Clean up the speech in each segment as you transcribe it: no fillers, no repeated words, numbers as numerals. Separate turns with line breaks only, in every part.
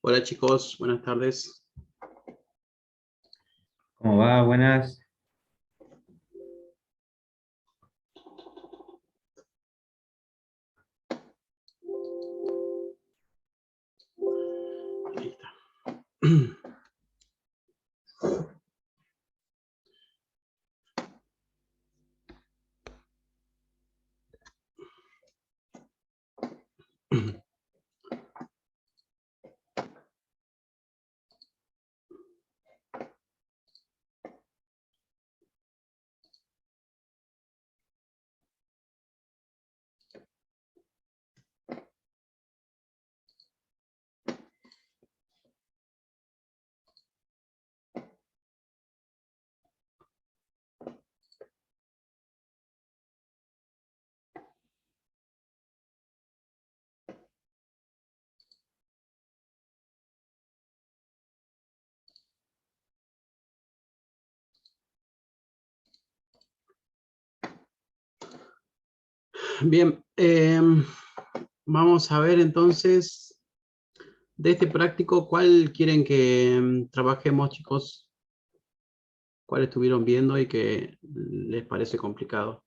Hola chicos, buenas tardes.
¿Cómo va? Buenas.
Ahí está. Bien, vamos a ver entonces de este práctico, ¿cuál quieren que trabajemos chicos? ¿Cuál estuvieron viendo y que les parece complicado?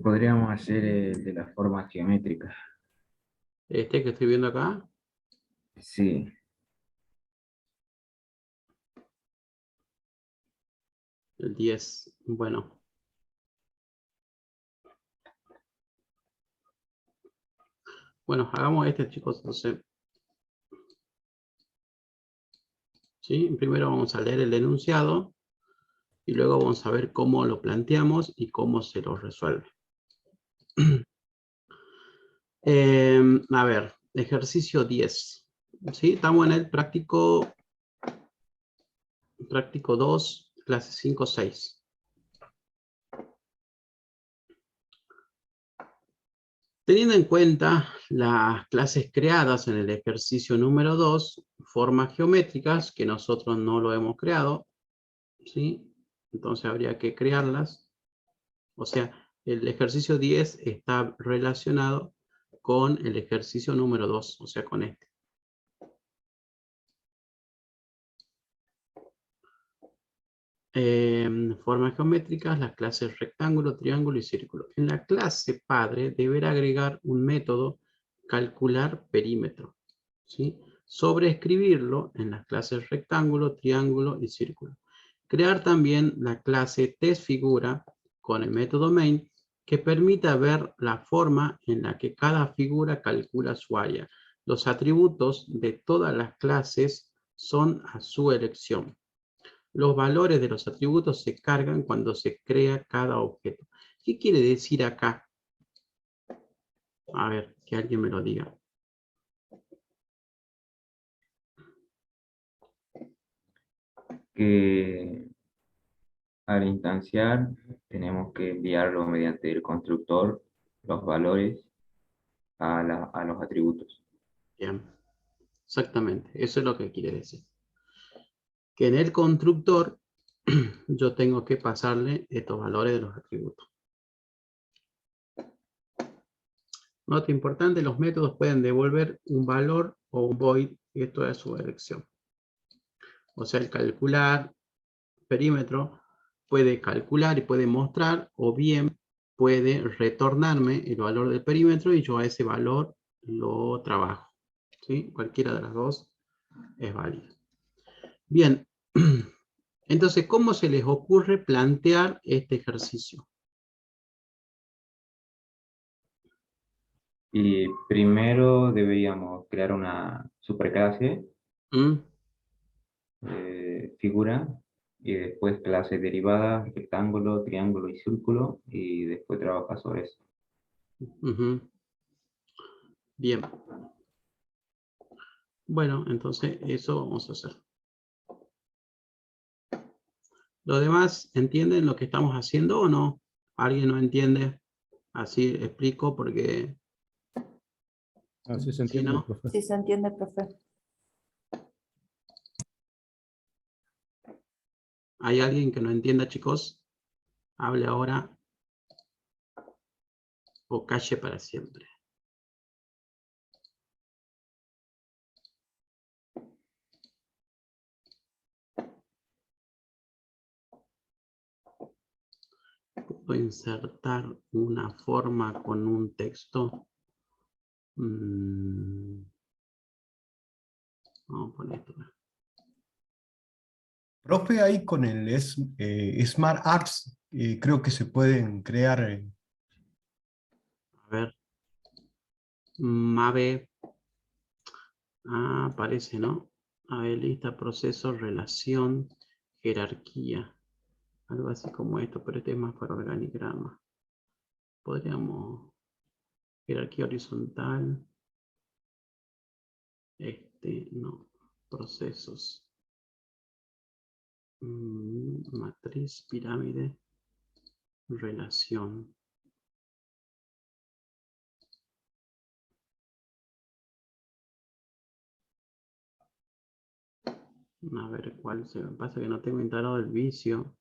Podríamos hacer el de las formas geométricas.
Este que estoy viendo acá,
Sí.
el 10. Bueno, hagamos este chicos, entonces. ¿Sí? Primero vamos a leer el enunciado y luego vamos a ver cómo lo planteamos y cómo se lo resuelve. A ver, ejercicio 10. ¿Sí? Estamos en el práctico 2, clase 5-6. Teniendo en cuenta las clases creadas en el ejercicio número 2, formas geométricas, que nosotros no lo hemos creado, ¿sí? Entonces habría que crearlas. O sea, el ejercicio 10 está relacionado con el ejercicio número 2, o sea, con este. Formas geométricas, las clases rectángulo, triángulo y círculo. En la clase padre deberá agregar un método calcular perímetro, ¿sí? Sobreescribirlo en las clases rectángulo, triángulo y círculo. Crear también la clase test figura con el método main que permita ver la forma en la que cada figura calcula su área. Los atributos de todas las clases son a su elección. Los valores de los atributos se cargan cuando se crea cada objeto. ¿Qué quiere decir acá? A ver, que alguien me lo diga.
Que al instanciar tenemos que enviarlo mediante el constructor, los valores a los atributos.
Bien, exactamente, eso es lo que quiere decir. Que en el constructor yo tengo que pasarle estos valores de los atributos. Nota importante, los métodos pueden devolver un valor o un void, y esto es su elección. O sea, el calcular perímetro puede calcular y puede mostrar, o bien puede retornarme el valor del perímetro y yo a ese valor lo trabajo. ¿Sí? Cualquiera de las dos es válida. Bien, entonces, ¿cómo se les ocurre plantear este ejercicio?
Y primero deberíamos crear una superclase,
¿Mm?
figura, y después clases derivadas, rectángulo, triángulo y círculo, y después trabajar sobre eso.
Uh-huh. Bien. Bueno, entonces eso vamos a hacer. ¿Los demás entienden lo que estamos haciendo o no? ¿Alguien no entiende? Así explico porque
Así se
si
entiende,
no,
profe.
Sí se entiende, profe.
¿Hay alguien que no entienda, chicos? Hable ahora o calle para siempre. Puedo insertar una forma con un texto. Vamos a poner esto.
Profe, ahí con el Smart Apps creo que se pueden crear.
A ver. Mave. Aparece, ¿no? A ver, lista, proceso, relación, jerarquía. Algo así como esto, pero este es más para organigrama. Podríamos, jerarquía horizontal. No, procesos. Matriz, pirámide, relación. A ver cuál se me pasa, que no tengo instalado el vicio.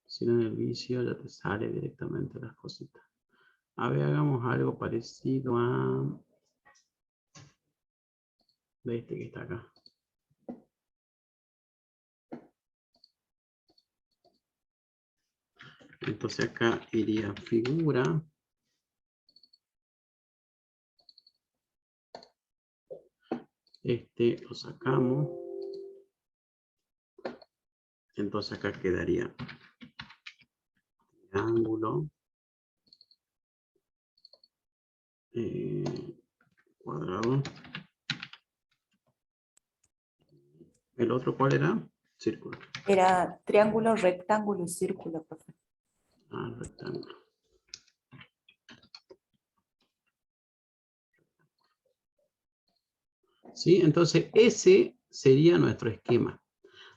Si no, en el vicio ya te sale directamente las cositas. A ver, hagamos algo parecido a de este que está acá. Entonces acá iría figura. Lo sacamos. Entonces acá quedaría triángulo. Cuadrado. ¿El otro cuál era? Círculo.
Era triángulo, rectángulo y círculo, profe.
Rectángulo. ¿Sí? Entonces ese sería nuestro esquema.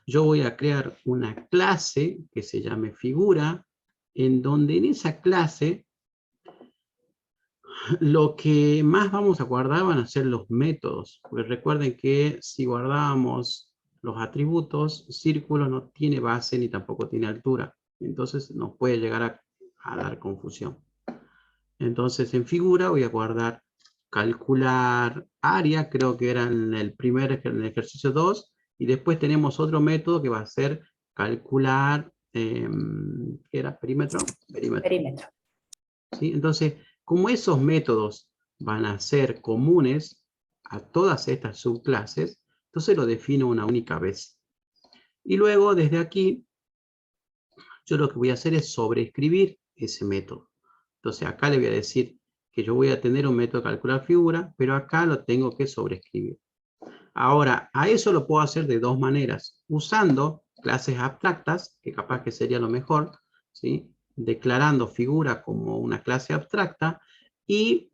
Yo voy a crear una clase que se llame figura, en donde en esa clase lo que más vamos a guardar van a ser los métodos. Porque recuerden que si guardábamos los atributos, círculo no tiene base ni tampoco tiene altura. Entonces nos puede llegar a dar confusión. Entonces en figura voy a guardar calcular área, creo que era en el en el ejercicio 2, y después tenemos otro método que va a ser calcular, ¿qué era? Perímetro.
Perímetro.
¿Sí? Entonces, como esos métodos van a ser comunes a todas estas subclases, entonces lo defino una única vez. Y luego desde aquí, yo lo que voy a hacer es sobreescribir ese método. Entonces acá le voy a decir que yo voy a tener un método de calcular figura, pero acá lo tengo que sobreescribir. Ahora, a eso lo puedo hacer de dos maneras. Usando clases abstractas, que capaz que sería lo mejor, ¿sí? Declarando figura como una clase abstracta y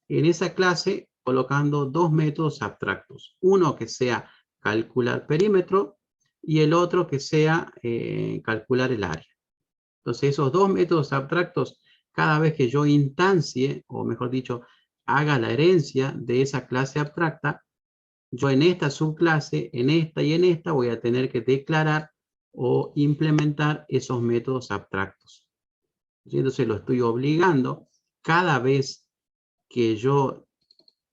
en esa clase colocando dos métodos abstractos. Uno que sea calcular perímetro y el otro que sea calcular el área. Entonces esos dos métodos abstractos, cada vez que yo instancie, o mejor dicho, haga la herencia de esa clase abstracta, yo en esta subclase, en esta y en esta, voy a tener que declarar o implementar esos métodos abstractos. Entonces lo estoy obligando cada vez que yo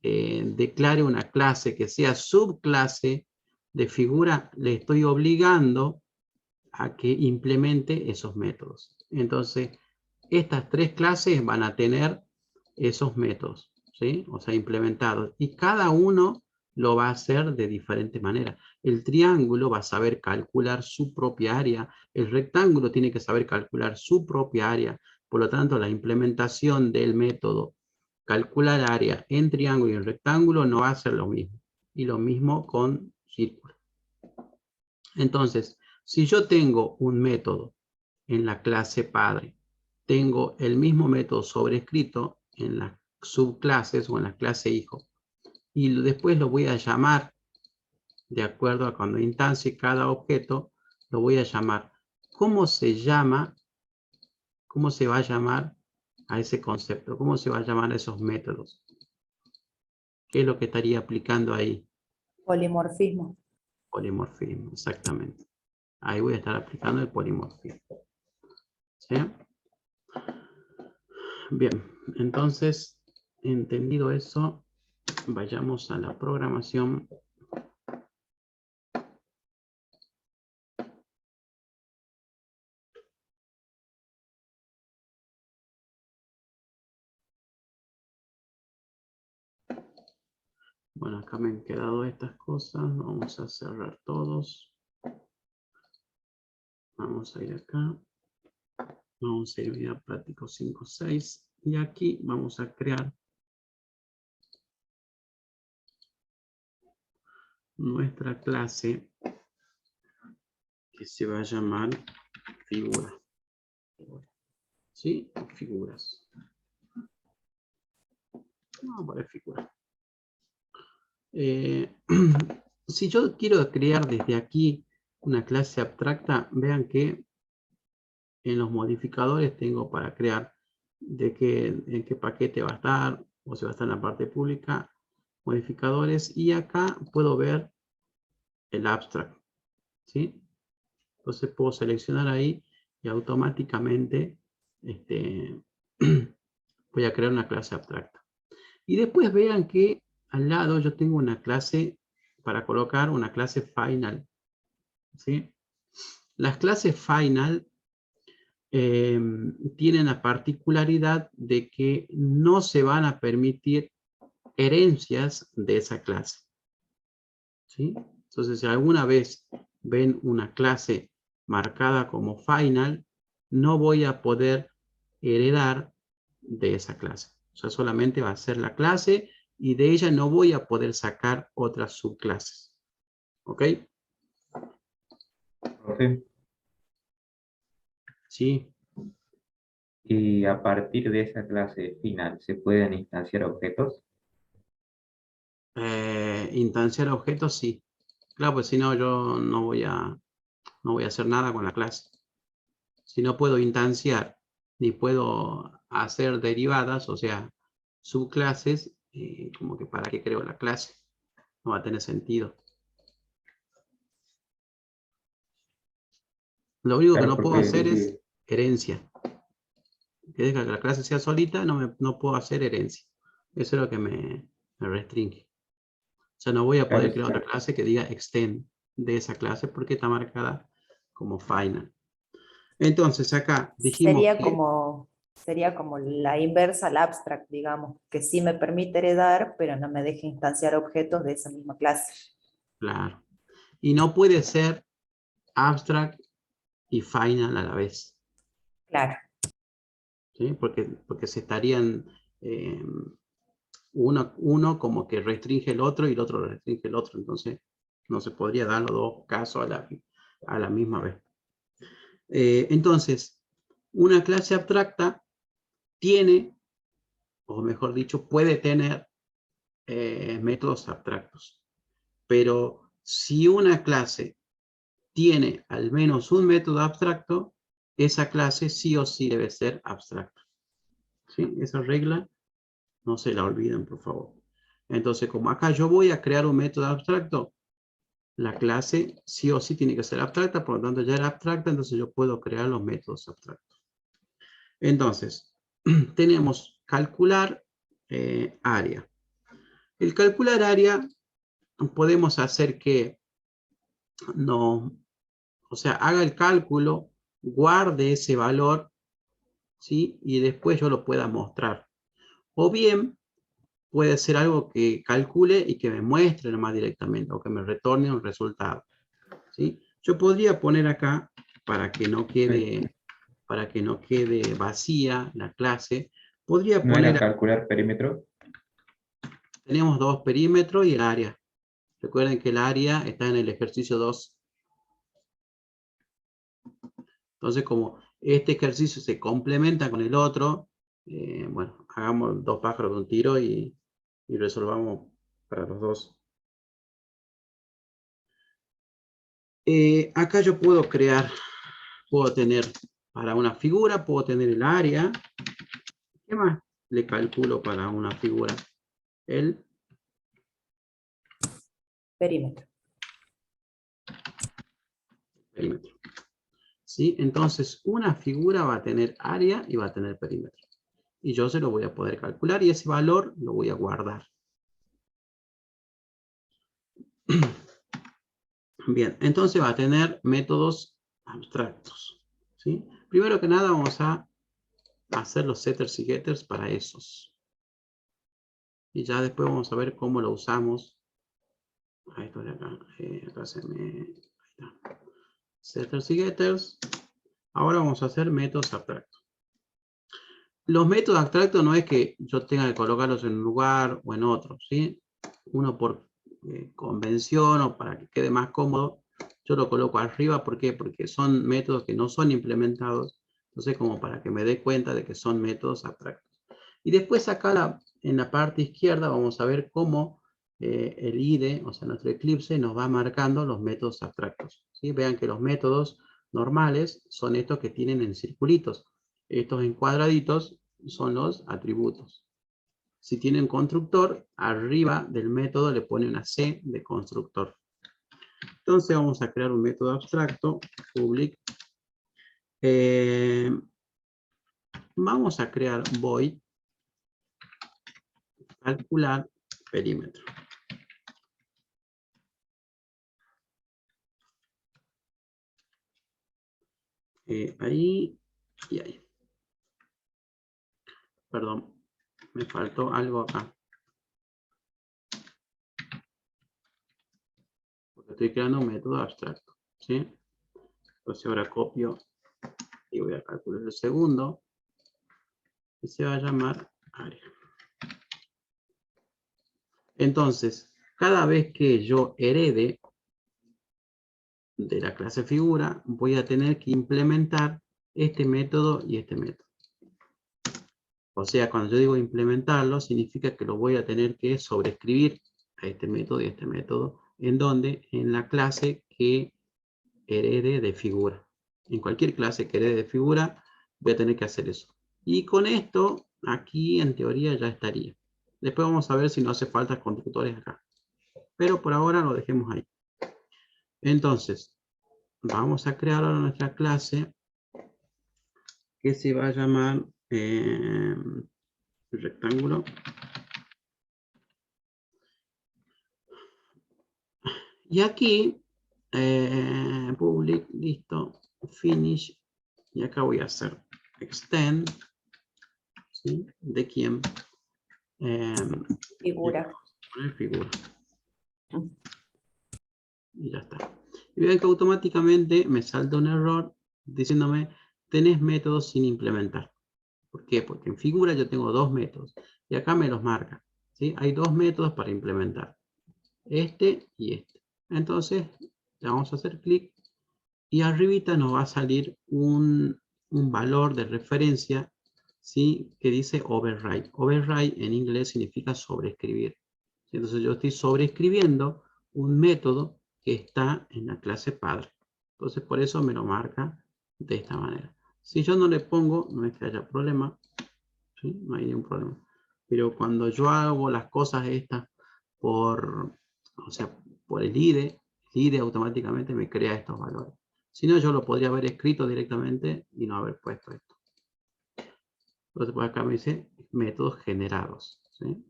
declare una clase que sea subclase de figura, le estoy obligando a que implemente esos métodos. Entonces, estas tres clases van a tener esos métodos, ¿sí? O sea, implementados. Y cada uno lo va a hacer de diferente manera. El triángulo va a saber calcular su propia área. El rectángulo tiene que saber calcular su propia área. Por lo tanto, la implementación del método calcular área en triángulo y en rectángulo no va a ser lo mismo. Y lo mismo con círculo. Entonces, si yo tengo un método en la clase padre, tengo el mismo método sobrescrito en las subclases o en la clase hijo, y después lo voy a llamar, de acuerdo a cuando instancie cada objeto, lo voy a llamar. ¿Cómo se llama? ¿Cómo se va a llamar a ese concepto? ¿Cómo se va a llamar a esos métodos? ¿Qué es lo que estaría aplicando ahí?
Polimorfismo.
Polimorfismo, exactamente. ahí voy a estar aplicando el polimorfismo. ¿Sí? Bien, entonces, entendido eso, vayamos a la programación. Bueno, acá me han quedado estas cosas. Vamos a cerrar todos. Vamos a ir acá. Vamos a ir a práctico 5, 6. Y aquí vamos a crear nuestra clase que se va a llamar figura. ¿Sí? Figuras. Vamos a poner figura. Si yo quiero crear desde aquí una clase abstracta, vean que en los modificadores tengo para crear en qué paquete va a estar, o si va a estar en la parte pública, modificadores, y acá puedo ver el abstract, ¿sí? Entonces puedo seleccionar ahí y automáticamente voy a crear una clase abstracta. Y después vean que al lado yo tengo una clase para colocar una clase final, ¿sí? Las clases final tienen la particularidad de que no se van a permitir herencias de esa clase, ¿sí? Entonces, si alguna vez ven una clase marcada como final, no voy a poder heredar de esa clase. O sea, solamente va a ser la clase y de ella no voy a poder sacar otras subclases. ¿Ok?
Profe,
Sí.
y a partir de esa clase final, ¿se pueden instanciar objetos?
Instanciar objetos, sí. Claro, pues si no, yo no voy a hacer nada con la clase. Si no puedo instanciar ni puedo hacer derivadas, o sea, subclases, como que para qué creo la clase. No va a tener sentido. Lo único que
Claro,
no puedo
porque
hacer es herencia. Que la clase sea solita, no puedo hacer herencia. Eso es lo que me restringe. O sea, no voy a
claro,
poder crear otra clase que diga extend de esa clase porque está marcada como final. Entonces, acá dijimos que...
Sería como la inversa al abstract, digamos, que sí me permite heredar, pero no me deja instanciar objetos de esa misma clase.
Claro. Y no puede ser abstract y final a la vez.
Claro.
¿Sí? Porque se estarían... uno como que restringe el otro y el otro restringe el otro. Entonces, no se podría dar los dos casos a la misma vez. Entonces, una clase abstracta tiene, o mejor dicho, puede tener métodos abstractos. Pero si una clase tiene al menos un método abstracto, esa clase sí o sí debe ser abstracta. ¿Sí? Esa regla no se la olviden, por favor. Entonces, como acá yo voy a crear un método abstracto, la clase sí o sí tiene que ser abstracta, por lo tanto ya era abstracta, entonces yo puedo crear los métodos abstractos. Entonces, tenemos calcular área. El calcular área podemos hacer que no, o sea, haga el cálculo, guarde ese valor, ¿sí? Y después yo lo pueda mostrar. O bien, puede ser algo que calcule y que me muestre nomás directamente, o que me retorne un resultado, ¿sí? Yo podría poner acá, para que no quede vacía la clase, podría
¿no era
poner,
calcular perímetro?
tenemos dos perímetros y el área. Recuerden que el área está en el ejercicio 2. Entonces, como este ejercicio se complementa con el otro, bueno, hagamos dos pájaros de un tiro y resolvamos para los dos. Acá yo puedo tener para una figura, puedo tener el área. ¿Qué más le calculo para una figura? El
Perímetro.
perímetro. ¿Sí? Entonces, una figura va a tener área y va a tener perímetro. Y yo se lo voy a poder calcular y ese valor lo voy a guardar. Bien, entonces va a tener métodos abstractos. ¿Sí? Primero que nada vamos a hacer los setters y getters para esos. Y ya después vamos a ver cómo lo usamos. Ahí estoy acá. Acá se me... Ahí está. Setters y getters. Ahora vamos a hacer métodos abstractos. Los métodos abstractos no es que yo tenga que colocarlos en un lugar o en otro, ¿sí? Uno por convención o para que quede más cómodo, yo lo coloco arriba. ¿Por qué? Porque son métodos que no son implementados. Entonces, como para que me dé cuenta de que son métodos abstractos. Y después acá en la parte izquierda vamos a ver cómo el IDE, o sea, nuestro Eclipse, nos va marcando los métodos abstractos. ¿Sí? Vean que los métodos normales son estos que tienen en circulitos. Estos en cuadraditos son los atributos. Si tienen constructor, arriba del método le pone una C de constructor. Entonces vamos a crear un método abstracto, public. Vamos a crear void calcular perímetro. Ahí y ahí. Perdón, me faltó algo acá. Porque estoy creando un método abstracto. ¿Sí? Entonces ahora copio y voy a calcular el segundo. Que se va a llamar área. Entonces, cada vez que yo herede de la clase figura, voy a tener que implementar este método y este método. O sea, cuando yo digo implementarlo, significa que lo voy a tener que sobreescribir a este método y este método. ¿En dónde? En la clase que herede de figura. En cualquier clase que herede de figura, voy a tener que hacer eso. Y con esto, aquí en teoría ya estaría. Después vamos a ver si no hace falta constructores acá. Pero por ahora lo dejemos ahí. Entonces, vamos a crear ahora nuestra clase que se va a llamar rectángulo. Y aquí, public, listo, finish. Y acá voy a hacer extend, ¿sí? ¿De quién?
Figura.
Poner figura. Y ya está. Y vean que automáticamente me salta un error diciéndome, tenés métodos sin implementar. ¿Por qué? Porque en figura yo tengo dos métodos. Y acá me los marca. ¿Sí? Hay dos métodos para implementar. Este y este. Entonces, le vamos a hacer clic. Y arribita nos va a salir un valor de referencia, ¿sí? Que dice override. Override en inglés significa sobreescribir. Entonces yo estoy sobreescribiendo un método que está en la clase padre. Entonces por eso me lo marca de esta manera. Si yo no le pongo, no es que haya problema, ¿sí? No hay ningún problema. Pero cuando yo hago las cosas estas por, o sea, por el IDE automáticamente me crea estos valores. Si no, yo lo podría haber escrito directamente y no haber puesto esto. Entonces por acá me dice métodos generados, ¿sí?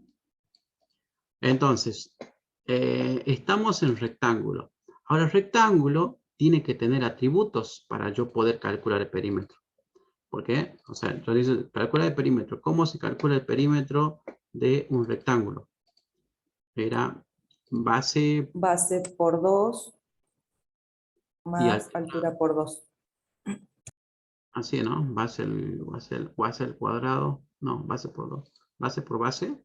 Entonces, estamos en rectángulo. Ahora el rectángulo tiene que tener atributos para yo poder calcular el perímetro. ¿Por qué? O sea, yo digo, calcula el perímetro. ¿Cómo se calcula el perímetro de un rectángulo? Era base
Base por 2
y
más altura por 2.
así, ¿no? Base al cuadrado. No, base por 2. Base por base.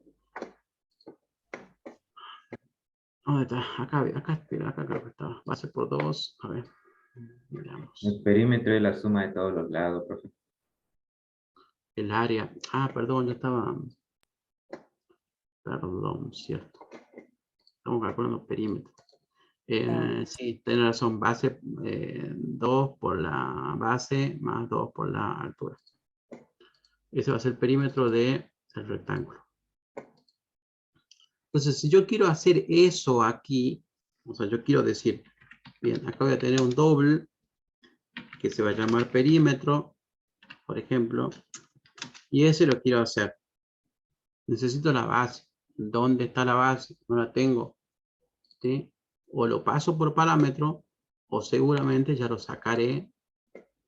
¿Dónde está? Acá creo que estaba. Base por 2. A ver. Miramos.
El perímetro es la suma de todos los lados, profe.
El área. Ah, perdón, yo estaba. Perdón, cierto. Estamos calculando perímetro. Sí, tiene razón. Base 2 por la base más 2 por la altura. Ese va a ser el perímetro del rectángulo. Entonces, si yo quiero hacer eso aquí, o sea, yo quiero decir, bien, acá voy a tener un doble que se va a llamar perímetro, por ejemplo, y ese lo quiero hacer. Necesito la base. ¿Dónde está la base? No la tengo. ¿Sí? O lo paso por parámetro, o seguramente ya lo sacaré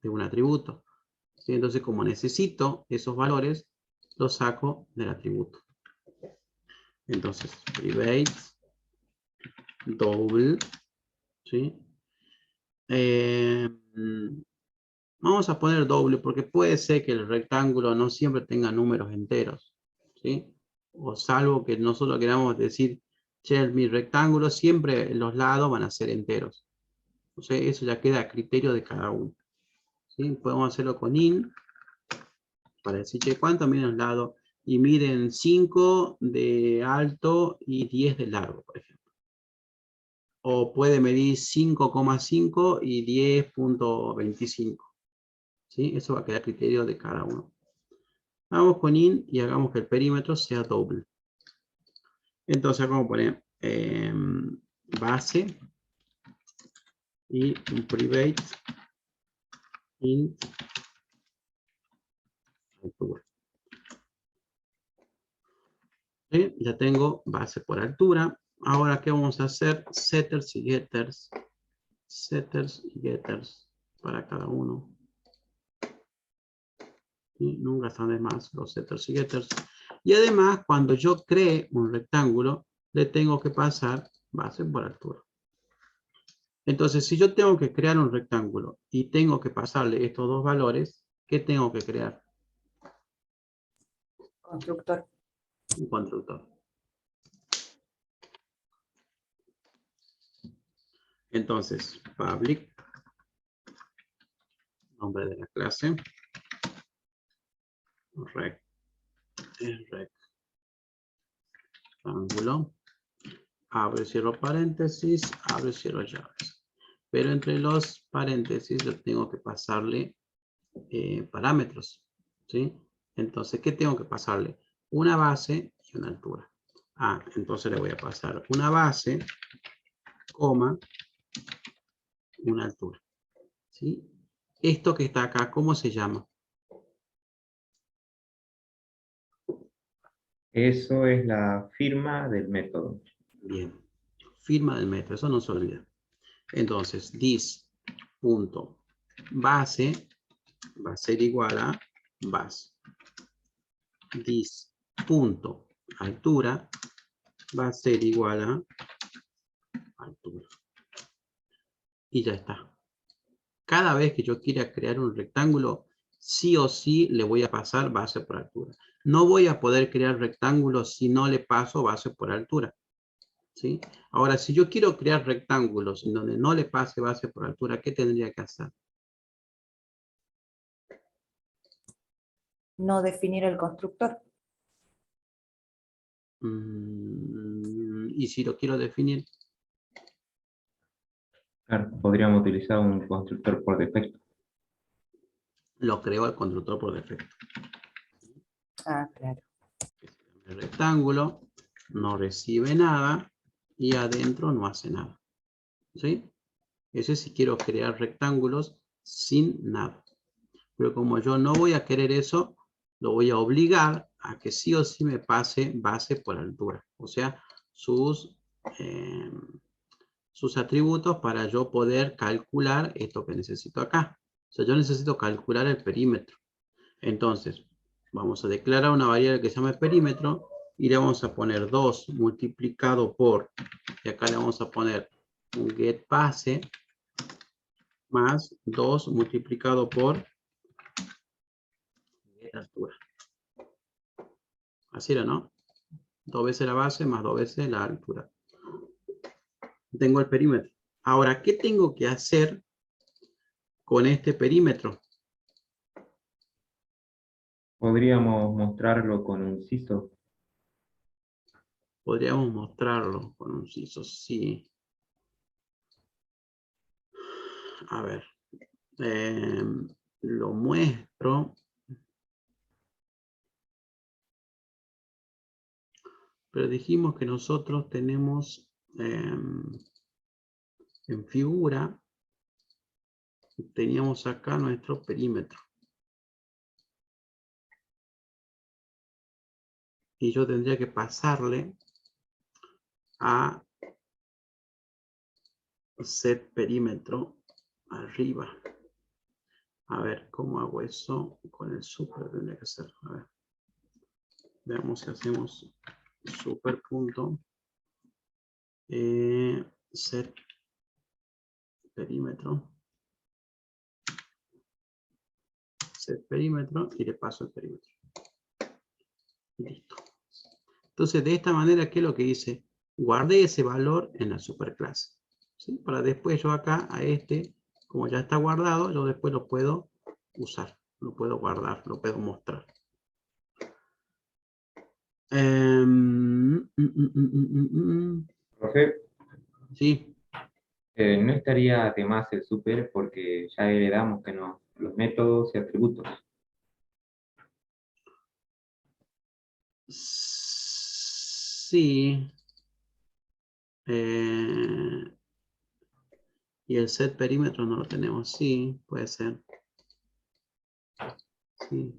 de un atributo. ¿Sí? Entonces, como necesito esos valores, los saco del atributo. Entonces, private, double, ¿sí? Vamos a poner doble porque puede ser que el rectángulo no siempre tenga números enteros, ¿sí? O salvo que nosotros queramos decir, che, mi rectángulo siempre los lados van a ser enteros. Entonces eso ya queda a criterio de cada uno. ¿Sí? Podemos hacerlo con in, para decir, che, ¿cuánto miden los lados? Y miden 5 de alto y 10 de largo, por ejemplo. O puede medir 5,5 y 10,25. ¿Sí? Eso va a quedar a criterio de cada uno. Vamos con in y hagamos que el perímetro sea doble. Entonces vamos a poner base y un private int altura. ¿Sí? Ya tengo base por altura. Ahora, ¿qué vamos a hacer? Setters y getters. Setters y getters para cada uno. Y nunca están de más los setters y getters. Y además, cuando yo cree un rectángulo, le tengo que pasar base por altura. Entonces, si yo tengo que crear un rectángulo y tengo que pasarle estos dos valores, ¿qué tengo que crear?
Constructor.
Un constructor. Entonces, public, nombre de la clase, rectángulo, abre cierro paréntesis, abre cierro llaves. Pero entre los paréntesis yo tengo que pasarle parámetros, ¿sí? Entonces, ¿qué tengo que pasarle? Una base y una altura. Ah, entonces le voy a pasar una base, coma, una altura, ¿sí? Esto que está acá, ¿cómo se llama?
Eso es la firma del método.
Bien, firma del método, eso no se olvida. Entonces, this.base va a ser igual a base. This.altura va a ser igual a altura. Y ya está. Cada vez que yo quiera crear un rectángulo, sí o sí le voy a pasar base por altura. No voy a poder crear rectángulos si no le paso base por altura. ¿Sí? Ahora, si yo quiero crear rectángulos en donde no le pase base por altura, ¿qué tendría que hacer?
No definir el constructor.
Y si lo quiero definir,
Claro, podríamos utilizar un constructor por defecto.
lo creo el constructor por defecto.
Ah, claro.
El rectángulo no recibe nada y adentro no hace nada. ¿Sí? Ese si quiero crear rectángulos sin nada. Pero como yo no voy a querer eso, lo voy a obligar a que sí o sí me pase base por altura. O sea, sus atributos para yo poder calcular esto que necesito acá. O sea, yo necesito calcular el perímetro. Entonces, vamos a declarar una variable que se llama perímetro y le vamos a poner 2 multiplicado por, y acá le vamos a poner un getBase más 2 multiplicado por altura. Así era, ¿no? 2 veces la base más 2 veces la altura. Tengo el perímetro. Ahora, ¿qué tengo que hacer con este perímetro?
Podríamos mostrarlo con un CISO.
Podríamos mostrarlo con un CISO, sí. A ver. Lo muestro. Pero dijimos que nosotros tenemos en figura teníamos acá nuestro perímetro. Y yo tendría que pasarle a set perímetro arriba. A ver, ¿cómo hago eso? Con el super tendría que ser. A ver. Veamos si hacemos super punto. Set perímetro. Set perímetro y le paso el perímetro. Listo. Entonces, de esta manera, ¿qué es lo que hice? Guardé ese valor en la superclase. ¿Sí? Para después yo acá a este, como ya está guardado, yo después lo puedo usar. Lo puedo guardar, lo puedo mostrar.
Profe,
Sí.
no estaría de más el super porque ya heredamos que no, los métodos y atributos.
Sí. Y el set perímetro no lo tenemos. Sí, puede ser. Sí.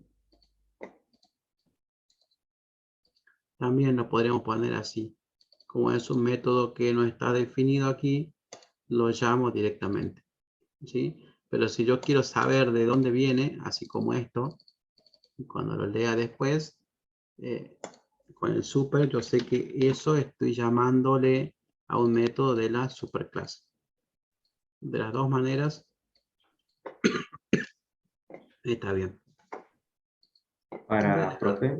También lo podríamos poner así. Como es un método que no está definido aquí, lo llamo directamente. ¿Sí? Pero si yo quiero saber de dónde viene, así como esto, cuando lo lea después, con el super, yo sé que eso estoy llamándole a un método de la superclase. De las dos maneras, está bien.
Para, profe,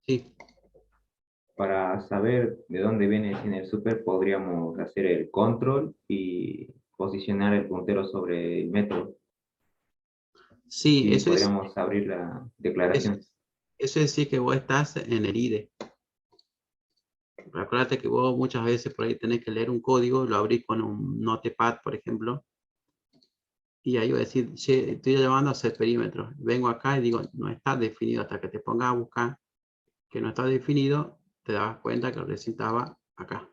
Sí.
para saber de dónde viene sin el super, podríamos hacer el control y posicionar el puntero sobre el método.
Sí,
Y
eso es
podríamos abrir la declaración.
decir que vos estás en el IDE. Acuérdate que vos muchas veces por ahí tenés que leer un código, lo abrís con un notepad, por ejemplo, y ahí voy a decir, che, estoy llamando a set perímetro. Vengo acá y digo, no está definido, hasta que te pongas a buscar que no está definido, te das cuenta que recién estaba acá.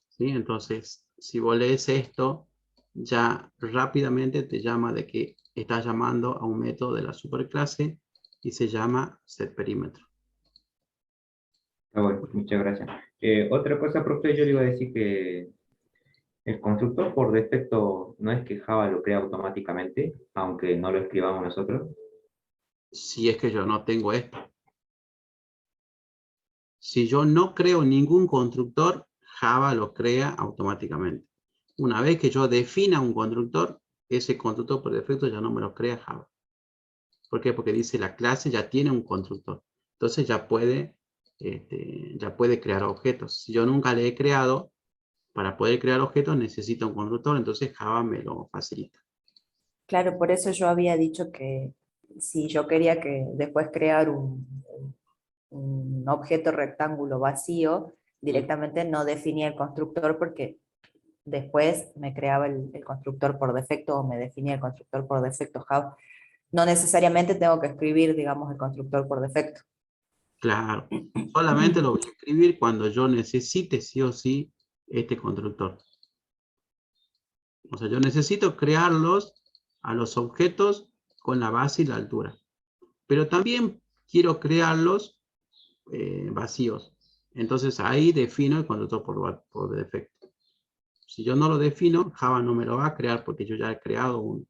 ¿Sí? Entonces, si vos lees esto, ya rápidamente te llama de que estás llamando a un método de la superclase y se llama set perímetro.
Ah, bueno, muchas gracias. Otra cosa, profe, yo le iba a decir que el constructor por defecto no es que Java lo crea automáticamente, aunque no lo escribamos nosotros.
Si es que yo no tengo esto. Si yo no creo ningún constructor, Java lo crea automáticamente. Una vez que yo defina un constructor, ese constructor por defecto ya no me lo crea Java. ¿Por qué? Porque dice la clase ya tiene un constructor. Entonces ya puede crear objetos. Si yo nunca le he creado, para poder crear objetos necesito un constructor, entonces Java me lo facilita.
Claro, por eso yo había dicho que si yo quería que después crear un objeto rectángulo vacío, directamente no definía el constructor porque después me creaba el constructor por defecto o me definía el constructor por defecto Java. No necesariamente tengo que escribir, digamos, el constructor por defecto.
Claro, solamente lo voy a escribir cuando yo necesite sí o sí este constructor. O sea, yo necesito crearlos a los objetos con la base y la altura. Pero también quiero crearlos vacíos. Entonces ahí defino el constructor por defecto. Si yo no lo defino, Java no me lo va a crear porque yo ya he creado uno.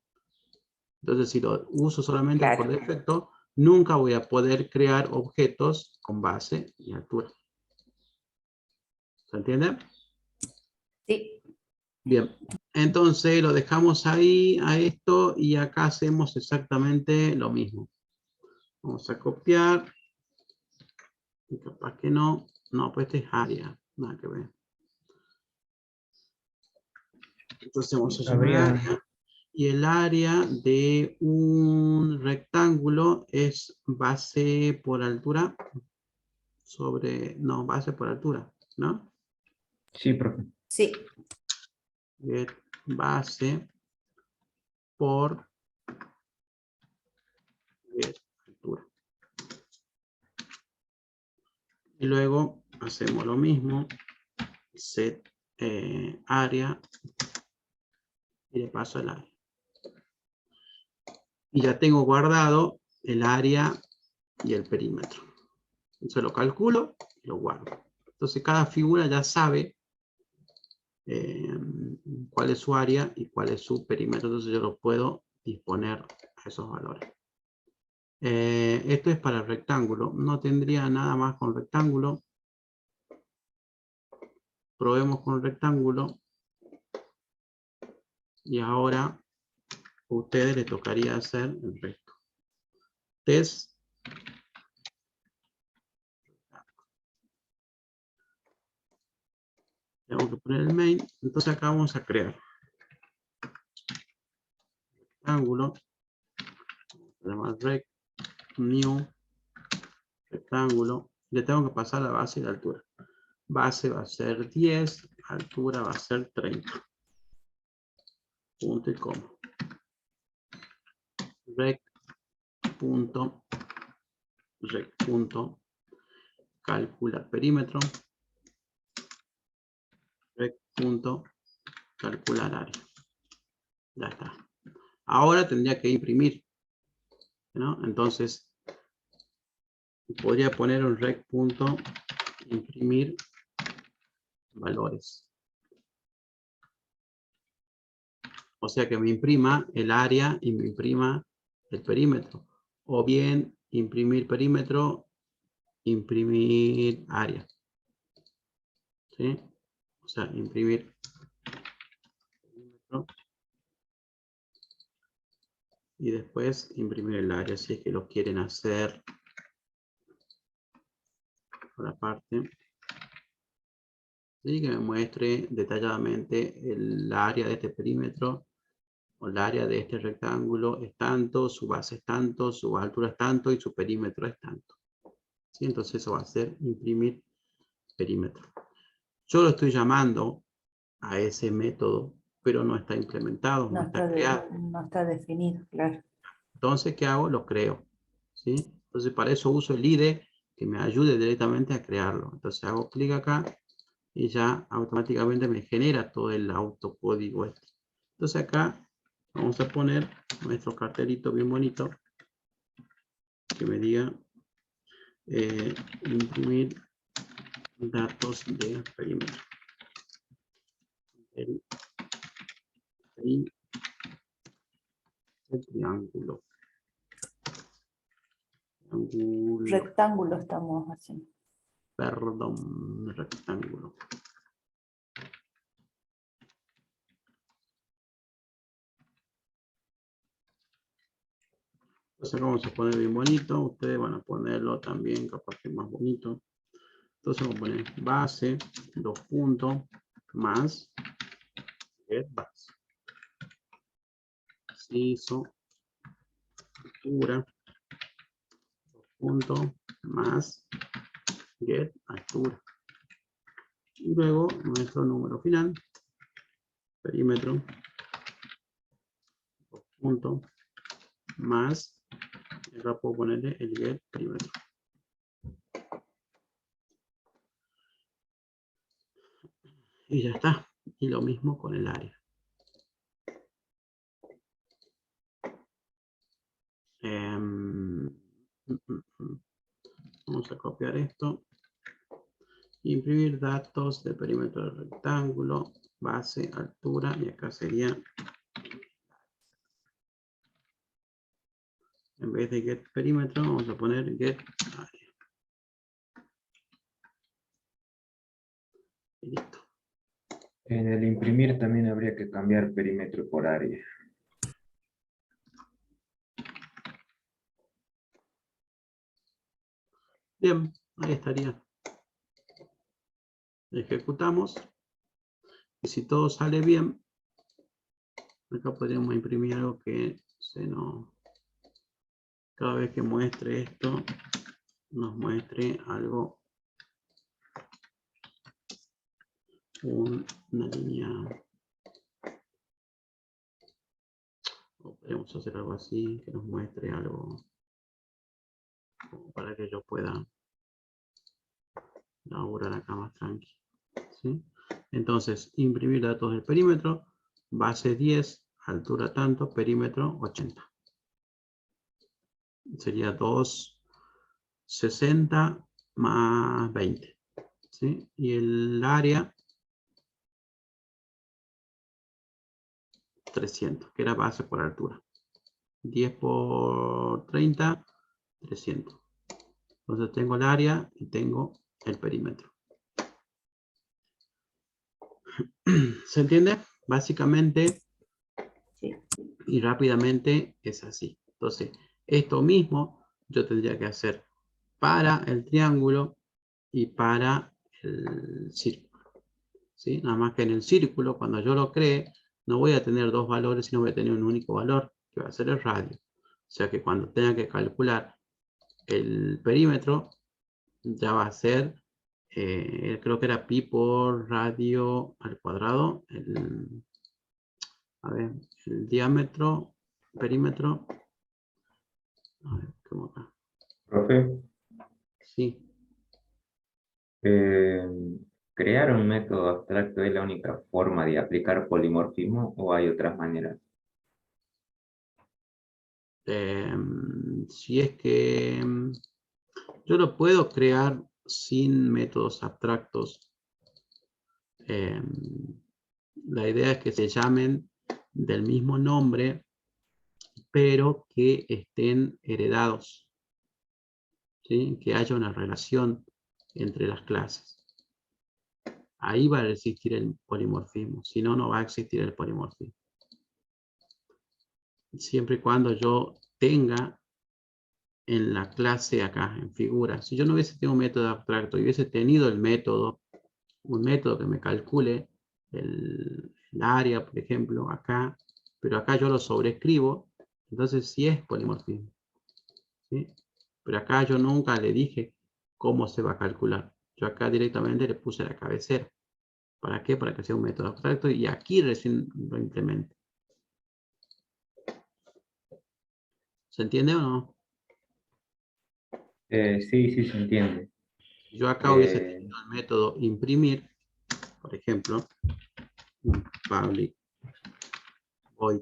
Entonces si lo uso solamente por
Claro.
defecto, nunca voy a poder crear objetos con base y altura. ¿Se entiende?
Sí.
Bien, entonces lo dejamos ahí a esto y acá hacemos exactamente lo mismo. Vamos a copiar. Y capaz que no. No, pues este es área. Nada que ver. Entonces vamos a llamar
Habría,
área. Y el área de un rectángulo es base por altura sobre... No, base por altura, ¿no?
Sí, profe.
Sí.
Get base por get altura. Y luego hacemos lo mismo. Set área y le paso el área. Y ya tengo guardado el área y el perímetro. Entonces lo calculo y lo guardo. Entonces cada figura ya sabe cuál es su área y cuál es su perímetro. Entonces yo lo puedo disponer a esos valores. Esto es para el rectángulo. No tendría nada más con rectángulo. Probemos con el rectángulo. Y ahora a ustedes les tocaría hacer el recto. Test. Tengo que poner el main. Entonces acá vamos a crear rectángulo. Además rect new rectángulo. Le tengo que pasar la base y la altura. Base va a ser 10, altura va a ser 30. Punto y coma. Rect punto calcula perímetro. Rect punto calcular área. Ya está. Ahora tendría que imprimir, ¿no? Entonces podría poner un rect punto imprimir valores. O sea que me imprima el área y me imprima el perímetro. O bien imprimir perímetro, imprimir área. ¿Sí? O sea, imprimir perímetro y después imprimir el área, si es que lo quieren hacer por aparte. ¿Sí? Que me muestre detalladamente el área de este perímetro o el área de este rectángulo es tanto, su base es tanto, su altura es tanto y su perímetro es tanto. ¿Sí? Entonces eso va a ser imprimir perímetro. Yo lo estoy llamando a ese método, pero no está implementado, no está creado.
No está definido, claro.
Entonces, ¿qué hago? Lo creo. ¿Sí? Entonces, para eso uso el IDE que me ayude directamente a crearlo. Entonces, hago clic acá y ya automáticamente me genera todo el autocódigo este. Entonces, acá vamos a poner nuestro cartelito bien bonito que me diga imprimir datos de perímetro. El triángulo.
Rectángulo estamos haciendo.
Perdón, rectángulo. Entonces vamos a poner bien bonito. Ustedes van a ponerlo también, capaz que más bonito. Entonces vamos a poner base, 2 puntos, más get base. Inciso, altura, 2 puntos, más get altura. Y luego nuestro número final, perímetro, 2 puntos, más, y ahora puedo ponerle el get perímetro. Y ya está. Y lo mismo con el área. Vamos a copiar esto. Imprimir datos de perímetro del rectángulo, base, altura, y acá sería, en vez de get perímetro, vamos a poner get área. Y listo.
En el imprimir también habría que cambiar perímetro por área.
Bien, ahí estaría. Ejecutamos. Y si todo sale bien, acá podríamos imprimir algo que se nos... Cada vez que muestre esto, nos muestre algo, una línea. O podemos hacer algo así, que nos muestre algo como para que yo pueda laburar acá más tranquilo. ¿Sí? Entonces, imprimir datos del perímetro, base 10, altura tanto, perímetro 80. Sería 260 más 20. ¿Sí? Y el área 300, que era base por altura. 10 por 30, 300. Entonces tengo el área y tengo el perímetro. ¿Se entiende? Básicamente
Sí.
y rápidamente es así. Entonces, esto mismo yo tendría que hacer para el triángulo y para el círculo. ¿Sí? Nada más que en el círculo, cuando yo lo cree, no voy a tener dos valores, sino voy a tener un único valor, que va a ser el radio. O sea que cuando tenga que calcular el perímetro, ya va a ser, creo que era pi por radio al cuadrado, a ver, el diámetro, perímetro, a ver, ¿cómo acá?
Profe,
Sí,
eh, ¿crear un método abstracto es la única forma de aplicar polimorfismo o hay otras maneras?
si es que yo lo puedo crear sin métodos abstractos. La idea es que se llamen del mismo nombre, pero que estén heredados, ¿sí? Que haya una relación entre las clases. Ahí va a existir el polimorfismo, si no, no va a existir el polimorfismo. Siempre y cuando yo tenga en la clase acá, en figura, si yo no hubiese tenido un método abstracto y hubiese tenido el método, un método que me calcule el área, por ejemplo, acá, pero acá yo lo sobrescribo, entonces sí es polimorfismo, ¿sí? Pero acá yo nunca le dije cómo se va a calcular. Yo acá directamente le puse la cabecera. ¿Para qué? Para que sea un método abstracto y aquí recién lo implemento. ¿Se entiende o no?
Sí, sí se entiende.
Yo acá hubiese
Eh,
tenido el método imprimir, por ejemplo, public void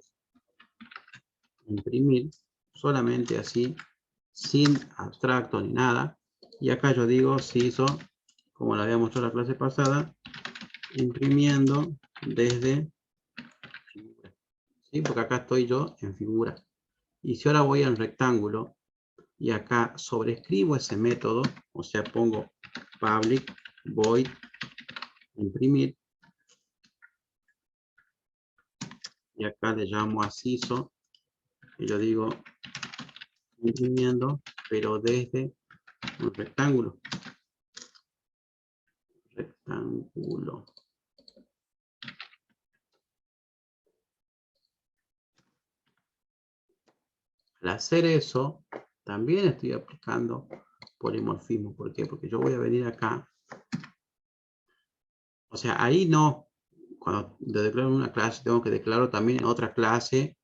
imprimir, solamente así, sin abstracto ni nada. Y acá yo digo si hizo, como lo había mostrado la clase pasada, imprimiendo desde figura. ¿Sí? Porque acá estoy yo en figura. Y si ahora voy al rectángulo y acá sobrescribo ese método, o sea, pongo public void imprimir, y acá le llamo a CISO, y yo digo imprimiendo, pero desde un rectángulo. Rectángulo. Al hacer eso, también estoy aplicando polimorfismo. ¿Por qué? Porque yo voy a venir acá. O sea, ahí no. Cuando declaro en una clase, tengo que declarar también en otra clase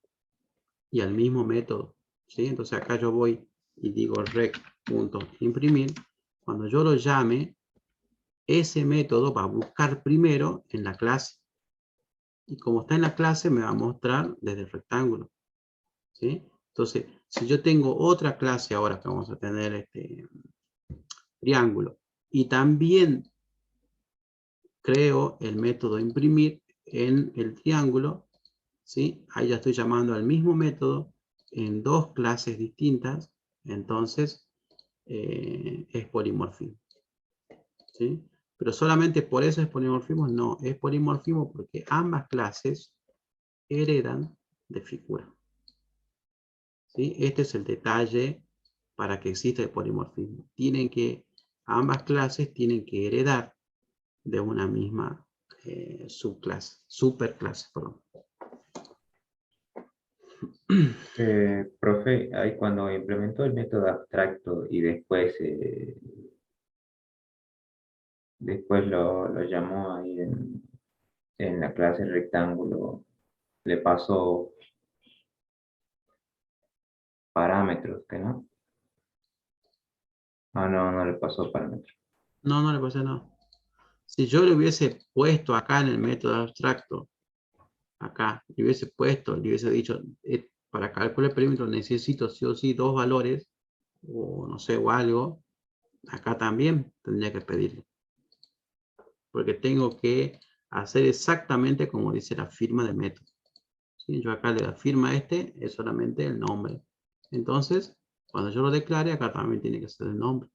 y al mismo método. ¿Sí? Entonces acá yo voy y digo rec.imprimir. Cuando yo lo llame, ese método va a buscar primero en la clase. Y como está en la clase, me va a mostrar desde el rectángulo. ¿Sí? Entonces, si yo tengo otra clase ahora que vamos a tener este triángulo y también creo el método imprimir en el triángulo, ¿sí? Ahí ya estoy llamando al mismo método en dos clases distintas, entonces es polimorfismo, ¿sí? Pero solamente por eso es polimorfismo, no, es polimorfismo porque ambas clases heredan de figura, ¿sí? Este es el detalle para que exista el polimorfismo. Ambas clases tienen que heredar de una misma subclase, superclase, perdón.
Profe, ahí cuando implementó el método abstracto y después lo llamó ahí en la clase rectángulo, le pasó parámetros, ¿que no? Ah, no, no le pasó parámetros.
No, no le pasa nada. Si yo le hubiese puesto acá en el método abstracto acá, le hubiese puesto, le hubiese dicho, para calcular el perímetro necesito sí o sí 2 valores, o no sé, o algo, acá también tendría que pedirlo. Porque tengo que hacer exactamente como dice la firma de método. ¿Sí? Yo acá le da firma a este, es solamente el nombre. Entonces, cuando yo lo declare, acá también tiene que ser el nombre.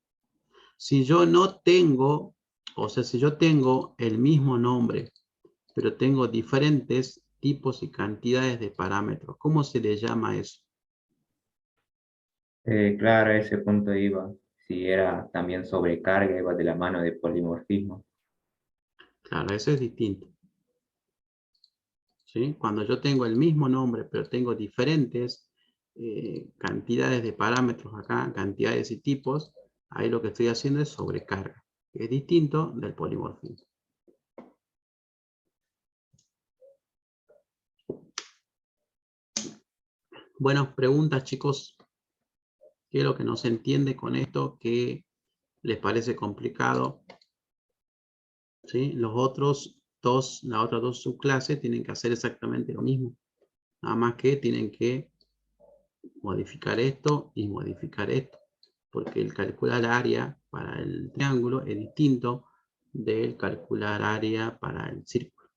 Si yo no tengo, o sea, si yo tengo el mismo nombre, pero tengo diferentes tipos y cantidades de parámetros, ¿cómo se le llama eso?
Claro, a ese punto iba. Si era también sobrecarga, iba de la mano de polimorfismo.
Claro, eso es distinto. ¿Sí? Cuando yo tengo el mismo nombre, pero tengo diferentes cantidades de parámetros acá, cantidades y tipos, ahí lo que estoy haciendo es sobrecarga. Es distinto del polimorfismo. Bueno, preguntas, chicos. ¿Qué es lo que no se entiende con esto? ¿Qué les parece complicado? ¿Sí? Los otros dos, las otras dos subclases tienen que hacer exactamente lo mismo. Nada más que tienen que modificar esto y modificar esto. Porque el calcular área para el triángulo es distinto del calcular área para el círculo.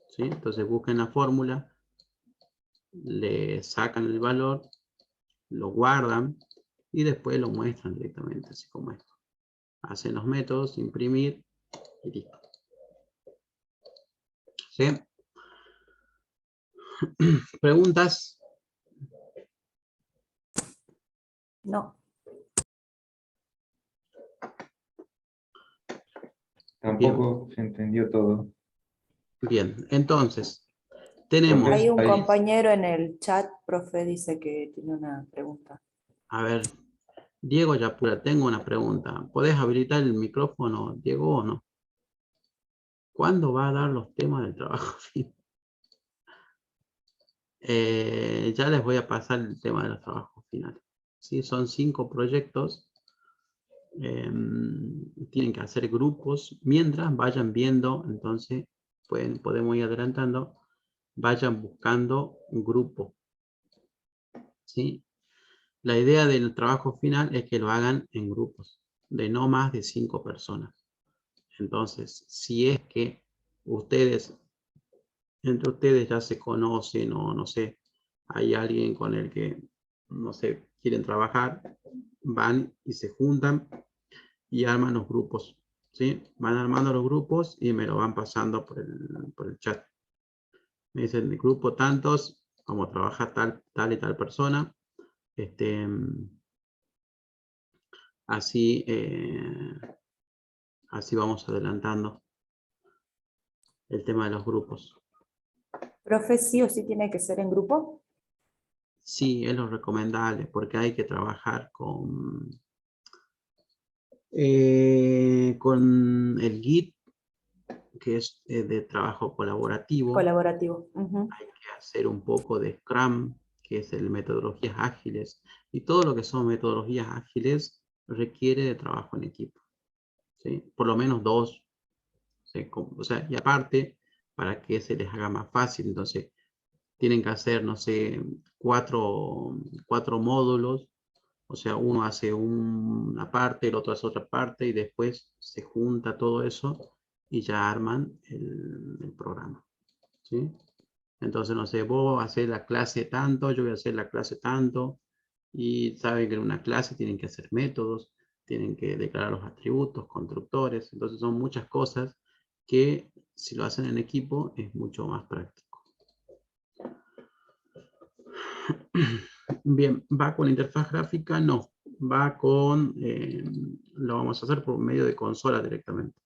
¿Sí? Entonces busquen la fórmula, le sacan el valor, lo guardan y después lo muestran directamente, así como esto. Hacen los métodos, imprimir y listo. ¿Sí? ¿Preguntas?
No.
Tampoco se entendió todo.
Bien, entonces, tenemos,
Hay un
Ahí.
compañero en el chat, profe, dice que tiene una pregunta.
a ver, Diego Yapura, tengo una pregunta. ¿Podés habilitar el micrófono, Diego, o no? ¿Cuándo va a dar los temas del trabajo final? Ya les voy a pasar el tema de los trabajos finales. ¿Sí? Son 5 proyectos. Tienen que hacer grupos. Mientras vayan viendo, entonces podemos ir adelantando. Vayan buscando un grupo. ¿Sí? La idea del trabajo final es que lo hagan en grupos de no más de 5 personas. Entonces, si es que ustedes, entre ustedes ya se conocen o no sé, hay alguien con el que, no sé, quieren trabajar, van y se juntan y arman los grupos. ¿Sí? Van armando los grupos y me lo van pasando por el chat. Me dicen, el grupo tantos, como trabaja tal y tal persona. Así, así vamos adelantando el tema de los grupos.
Profe, ¿sí o sí tiene que ser en grupo?
Sí, es lo recomendable porque hay que trabajar con el Git, que es de trabajo colaborativo.
Colaborativo. Ujú.
Hay que hacer un poco de Scrum, que es el metodologías ágiles. Y todo lo que son metodologías ágiles requiere de trabajo en equipo. ¿Sí? Por lo menos 2. ¿Sí? O sea, y aparte, para que se les haga más fácil, entonces tienen que hacer, no sé, 4 módulos. O sea, uno hace una parte, el otro hace otra parte y después se junta todo eso y ya arman el programa. ¿Sí? Entonces, no sé, vos haces la clase tanto, yo voy a hacer la clase tanto, y saben que en una clase tienen que hacer métodos, tienen que declarar los atributos, constructores, entonces son muchas cosas que si lo hacen en equipo es mucho más práctico. Bien, ¿va con interfaz gráfica? No, va con, lo vamos a hacer por medio de consola directamente.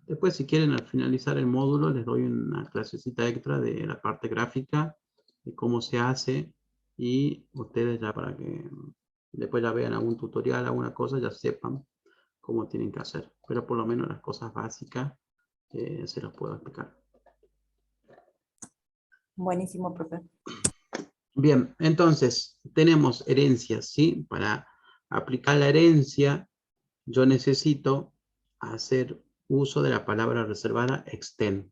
Después, si quieren, al finalizar el módulo, les doy una clasecita extra de la parte gráfica, de cómo se hace, y ustedes ya para que después ya vean algún tutorial, alguna cosa, ya sepan cómo tienen que hacer. Pero por lo menos las cosas básicas se las puedo explicar.
Buenísimo, profe.
Bien, entonces tenemos herencias, ¿sí? Para aplicar la herencia, yo necesito hacer uso de la palabra reservada extend.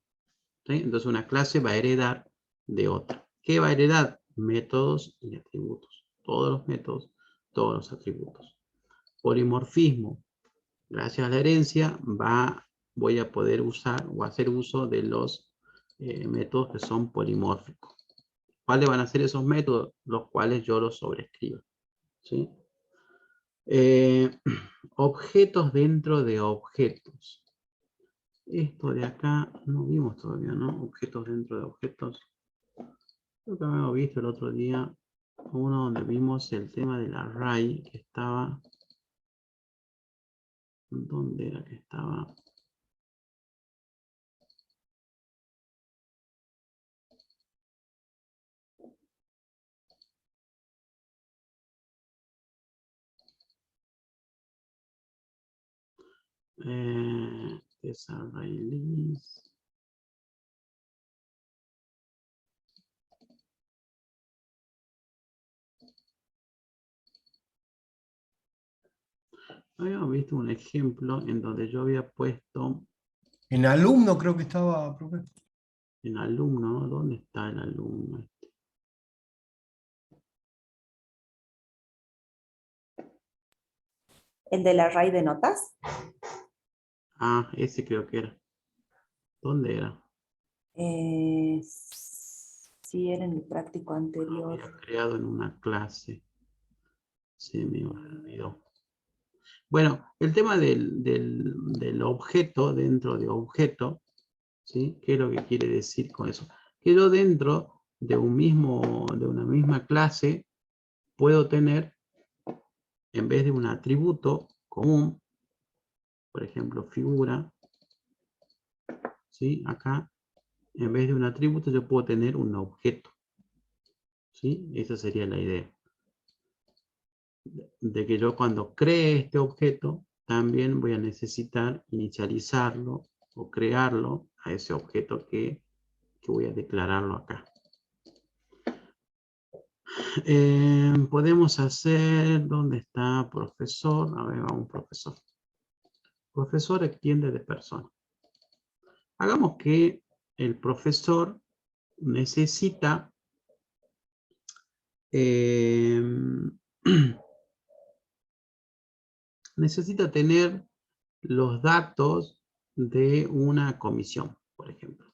¿Sí? Entonces una clase va a heredar de otra. ¿Qué va a heredar? Métodos y atributos. Todos los métodos, todos los atributos. Polimorfismo. Gracias a la herencia voy a poder usar o hacer uso de los métodos que son polimórficos. ¿Cuáles van a ser esos métodos? Los cuales yo los sobrescribo. ¿Sí? Objetos dentro de objetos. Esto de acá no vimos todavía, ¿no? Objetos dentro de objetos. Creo que habíamos visto el otro día uno donde vimos el tema del array que estaba. ¿Dónde era que estaba? Desarray list. Habíamos visto un ejemplo en donde yo había puesto
En alumno creo que estaba, profe.
en alumno. ¿Dónde está el alumno?
¿El del array de notas?
Ah, ese creo que era. ¿Dónde era?
Sí, era en el práctico
Lo
anterior.
había creado en una clase. Se me olvidó. Bueno, el tema del objeto dentro de objeto, ¿sí? ¿Qué es lo que quiere decir con eso? Que yo dentro de una misma clase puedo tener, en vez de un atributo común, por ejemplo, figura, ¿sí? Acá, en vez de un atributo, yo puedo tener un objeto, ¿sí? Esa sería la idea. De que yo cuando cree este objeto, también voy a necesitar inicializarlo o crearlo a ese objeto que voy a declararlo acá. Podemos hacer, ¿dónde está profesor? A ver, vamos profesor. Profesor extiende de persona. Hagamos que el profesor necesita necesita tener los datos de una comisión, por ejemplo.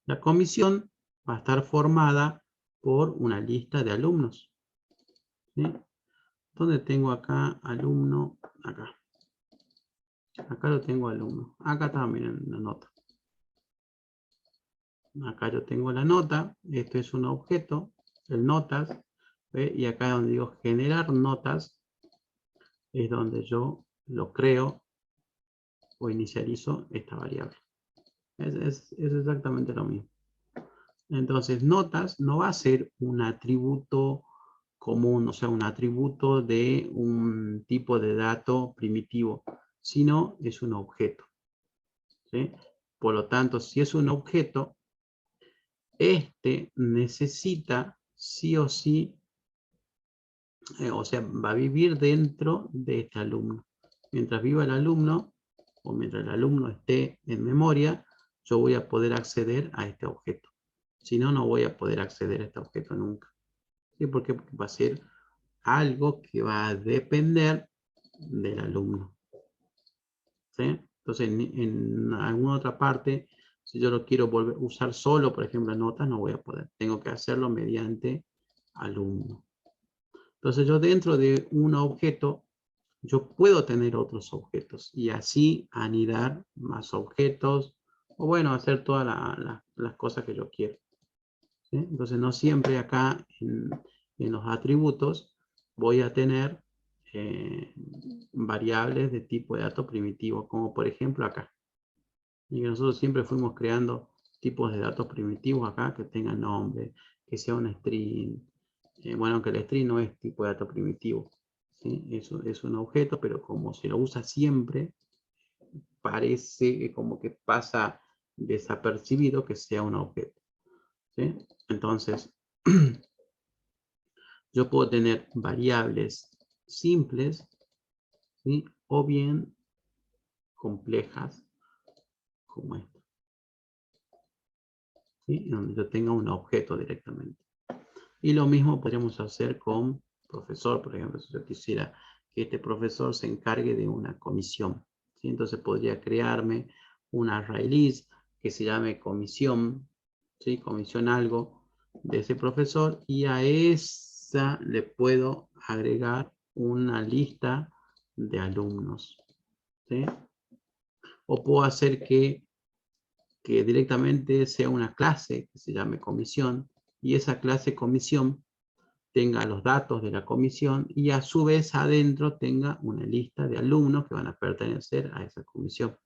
La comisión va a estar formada por una lista de alumnos. ¿Sí? ¿Dónde tengo acá alumno? Acá. Acá lo tengo alumno. Acá también la nota. Acá yo tengo la nota. Esto es un objeto, el notas. ¿Ve? Y acá donde digo generar notas, es donde yo lo creo o inicializo esta variable. Es exactamente lo mismo. Entonces, notas no va a ser un atributo común, o sea, un atributo de un tipo de dato primitivo, sino es un objeto. ¿Sí? Por lo tanto, si es un objeto, este necesita sí o sí, o sea, va a vivir dentro de este alumno. Mientras viva el alumno, o mientras el alumno esté en memoria, yo voy a poder acceder a este objeto. Si no, no voy a poder acceder a este objeto nunca. ¿Sí? ¿Por qué? Porque va a ser algo que va a depender del alumno. ¿Sí? Entonces, en alguna otra parte, si yo lo quiero volver a usar solo, por ejemplo, en notas, no voy a poder. Tengo que hacerlo mediante alumno. Entonces, yo dentro de un objeto, yo puedo tener otros objetos y así anidar más objetos o bueno, hacer todas las cosas que yo quiero. ¿Sí? Entonces, no siempre acá en los atributos voy a tener variables de tipo de dato primitivo, como por ejemplo acá. Y que nosotros siempre fuimos creando tipos de datos primitivos acá que tengan nombre, que sea un string. Bueno, que el string no es tipo de dato primitivo. ¿Sí? Eso es un objeto, pero como se lo usa siempre, parece como que pasa desapercibido que sea un objeto. ¿Sí? Entonces, yo puedo tener variables simples, ¿sí? O bien complejas como esta. ¿sí? Donde yo tenga un objeto directamente. Y lo mismo podríamos hacer con profesor, por ejemplo, si yo quisiera que este profesor se encargue de una comisión, ¿sí? Entonces podría crearme una array list que se llame comisión, ¿sí? Comisión algo de ese profesor, y a esa le puedo agregar una lista de alumnos, ¿sí? O puedo hacer que directamente sea una clase que se llame comisión, y esa clase comisión tenga los datos de la comisión y a su vez adentro tenga una lista de alumnos que van a pertenecer a esa comisión,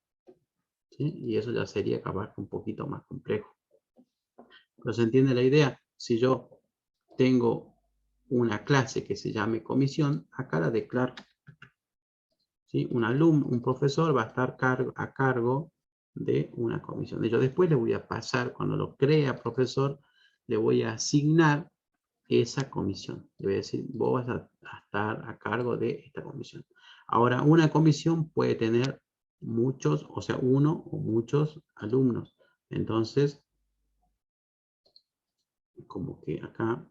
¿sí? Y eso ya sería capaz un poquito más complejo. Pero se entiende la idea. Si yo tengo una clase que se llame comisión, acá la declaro, ¿sí? Un alumno, un profesor va a estar a cargo de una comisión. Yo después le voy a pasar, cuando lo crea profesor, le voy a asignar esa comisión. Le voy a decir, vos vas a estar a cargo de esta comisión. Ahora, una comisión puede tener muchos, o sea, uno o muchos alumnos. Entonces, como que acá,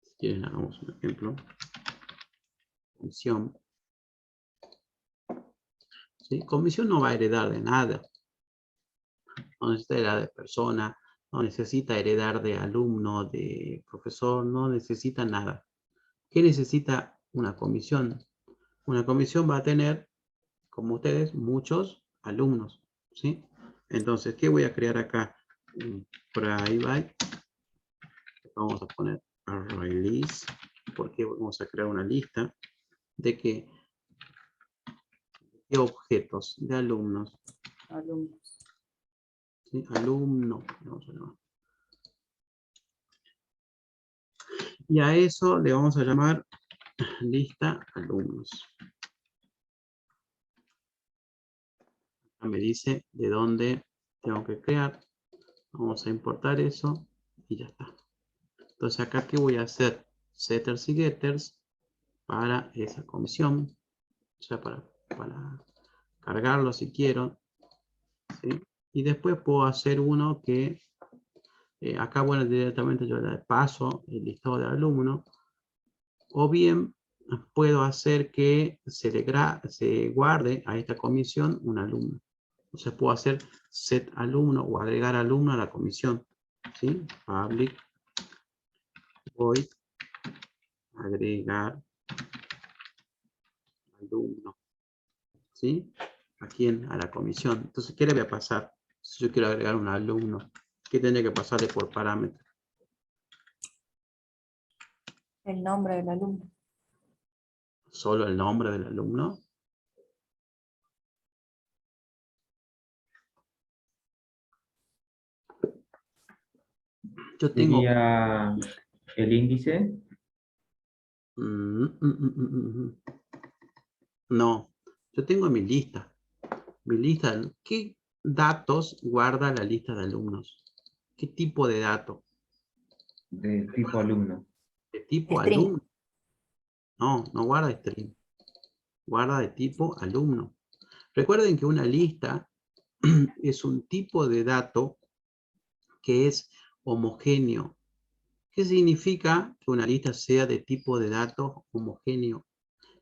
si quieren, hagamos un ejemplo. Comisión. ¿Sí? Comisión no va a heredar de nada. No necesita heredar de persona, no necesita heredar de alumno, de profesor, no necesita nada. ¿Qué necesita una comisión? Una comisión va a tener, como ustedes, muchos alumnos, ¿sí? Entonces, ¿qué voy a crear acá? Private. Vamos a poner array list, porque vamos a crear una lista de qué objetos de alumnos.
Alumnos.
¿Sí? Alumno. Vamos a llamar. Y a eso le vamos a llamar lista alumnos. Acá me dice de dónde tengo que crear. Vamos a importar eso y ya está. Entonces acá, ¿qué voy a hacer? Setters y getters para esa comisión. O sea, para cargarlo si quiero. ¿Sí? Y después puedo hacer uno que acá, bueno, directamente yo le paso el listado de alumnos. O bien puedo hacer que se guarde a esta comisión un alumno. Entonces puedo hacer set alumno o agregar alumno a la comisión. ¿Sí? Public void agregar alumno. ¿Sí? ¿A quién? A la comisión. Entonces, ¿qué le voy a pasar? Si yo quiero agregar un alumno, ¿qué tendría que pasarle por parámetro?
El nombre del alumno.
Solo el nombre del alumno. Yo tengo...
Sería el índice.
No, yo tengo mi lista. Mi lista, ¿qué datos guarda la lista de alumnos? ¿Qué tipo de dato?
De tipo alumno.
¿De tipo
String.
alumno? No, no guarda string. Guarda de tipo alumno. Recuerden que una lista es un tipo de dato que es homogéneo. ¿Qué significa que una lista sea de tipo de datos homogéneo?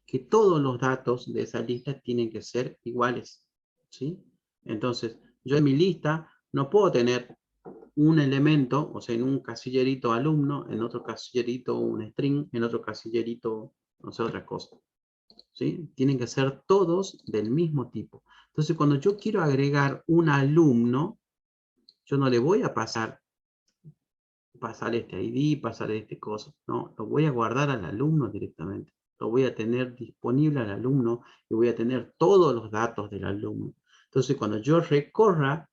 Que todos los datos de esa lista tienen que ser iguales, ¿sí? Entonces, yo en mi lista no puedo tener un elemento, o sea, en un casillerito alumno, en otro casillerito un string, en otro casillerito, no sé, otra cosa, ¿sí? Tienen que ser todos del mismo tipo. Entonces, cuando yo quiero agregar un alumno, yo no le voy a pasar este ID, pasar este cosa. No, lo voy a guardar al alumno directamente. Lo voy a tener disponible al alumno y voy a tener todos los datos del alumno. Entonces, cuando yo recorra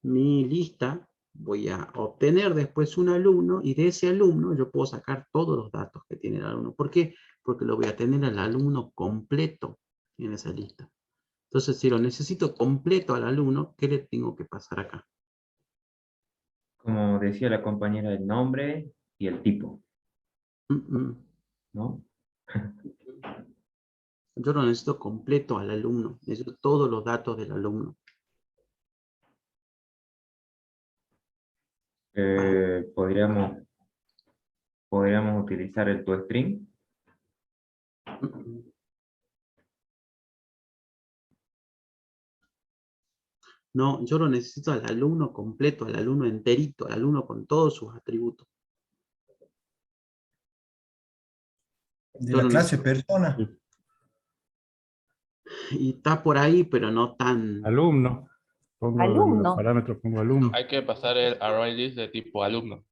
mi lista, voy a obtener después un alumno y de ese alumno yo puedo sacar todos los datos que tiene el alumno. ¿Por qué? Porque lo voy a tener al alumno completo en esa lista. Entonces, si lo necesito completo al alumno, ¿qué le tengo que pasar acá?
Como decía la compañera, el nombre y el tipo, ¿no?
Yo lo necesito completo al alumno. Necesito todos los datos del alumno.
Podríamos utilizar el toString.
No, yo lo necesito al alumno completo, al alumno enterito, al alumno con todos sus atributos.
De
Yo
la
lo
clase
necesito.
persona.
Y está por ahí, pero no tan...
Alumno. Pongo en los
Alumno.
parámetros, pongo alumno.
Hay que pasar el array list de tipo alumno.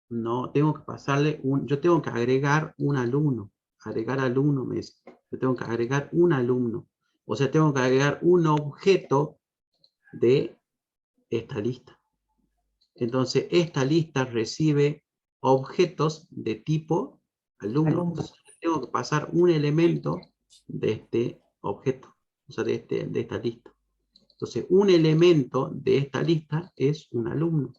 No, tengo que pasarle yo tengo que agregar un alumno. Agregar alumno me dice. Yo tengo que agregar un alumno. O sea, tengo que agregar un objeto de esta lista. Entonces, esta lista recibe objetos de tipo alumno.
Alumno.
Entonces, tengo que pasar un elemento de este objeto. O sea, de esta lista. Entonces, un elemento de esta lista es un alumno.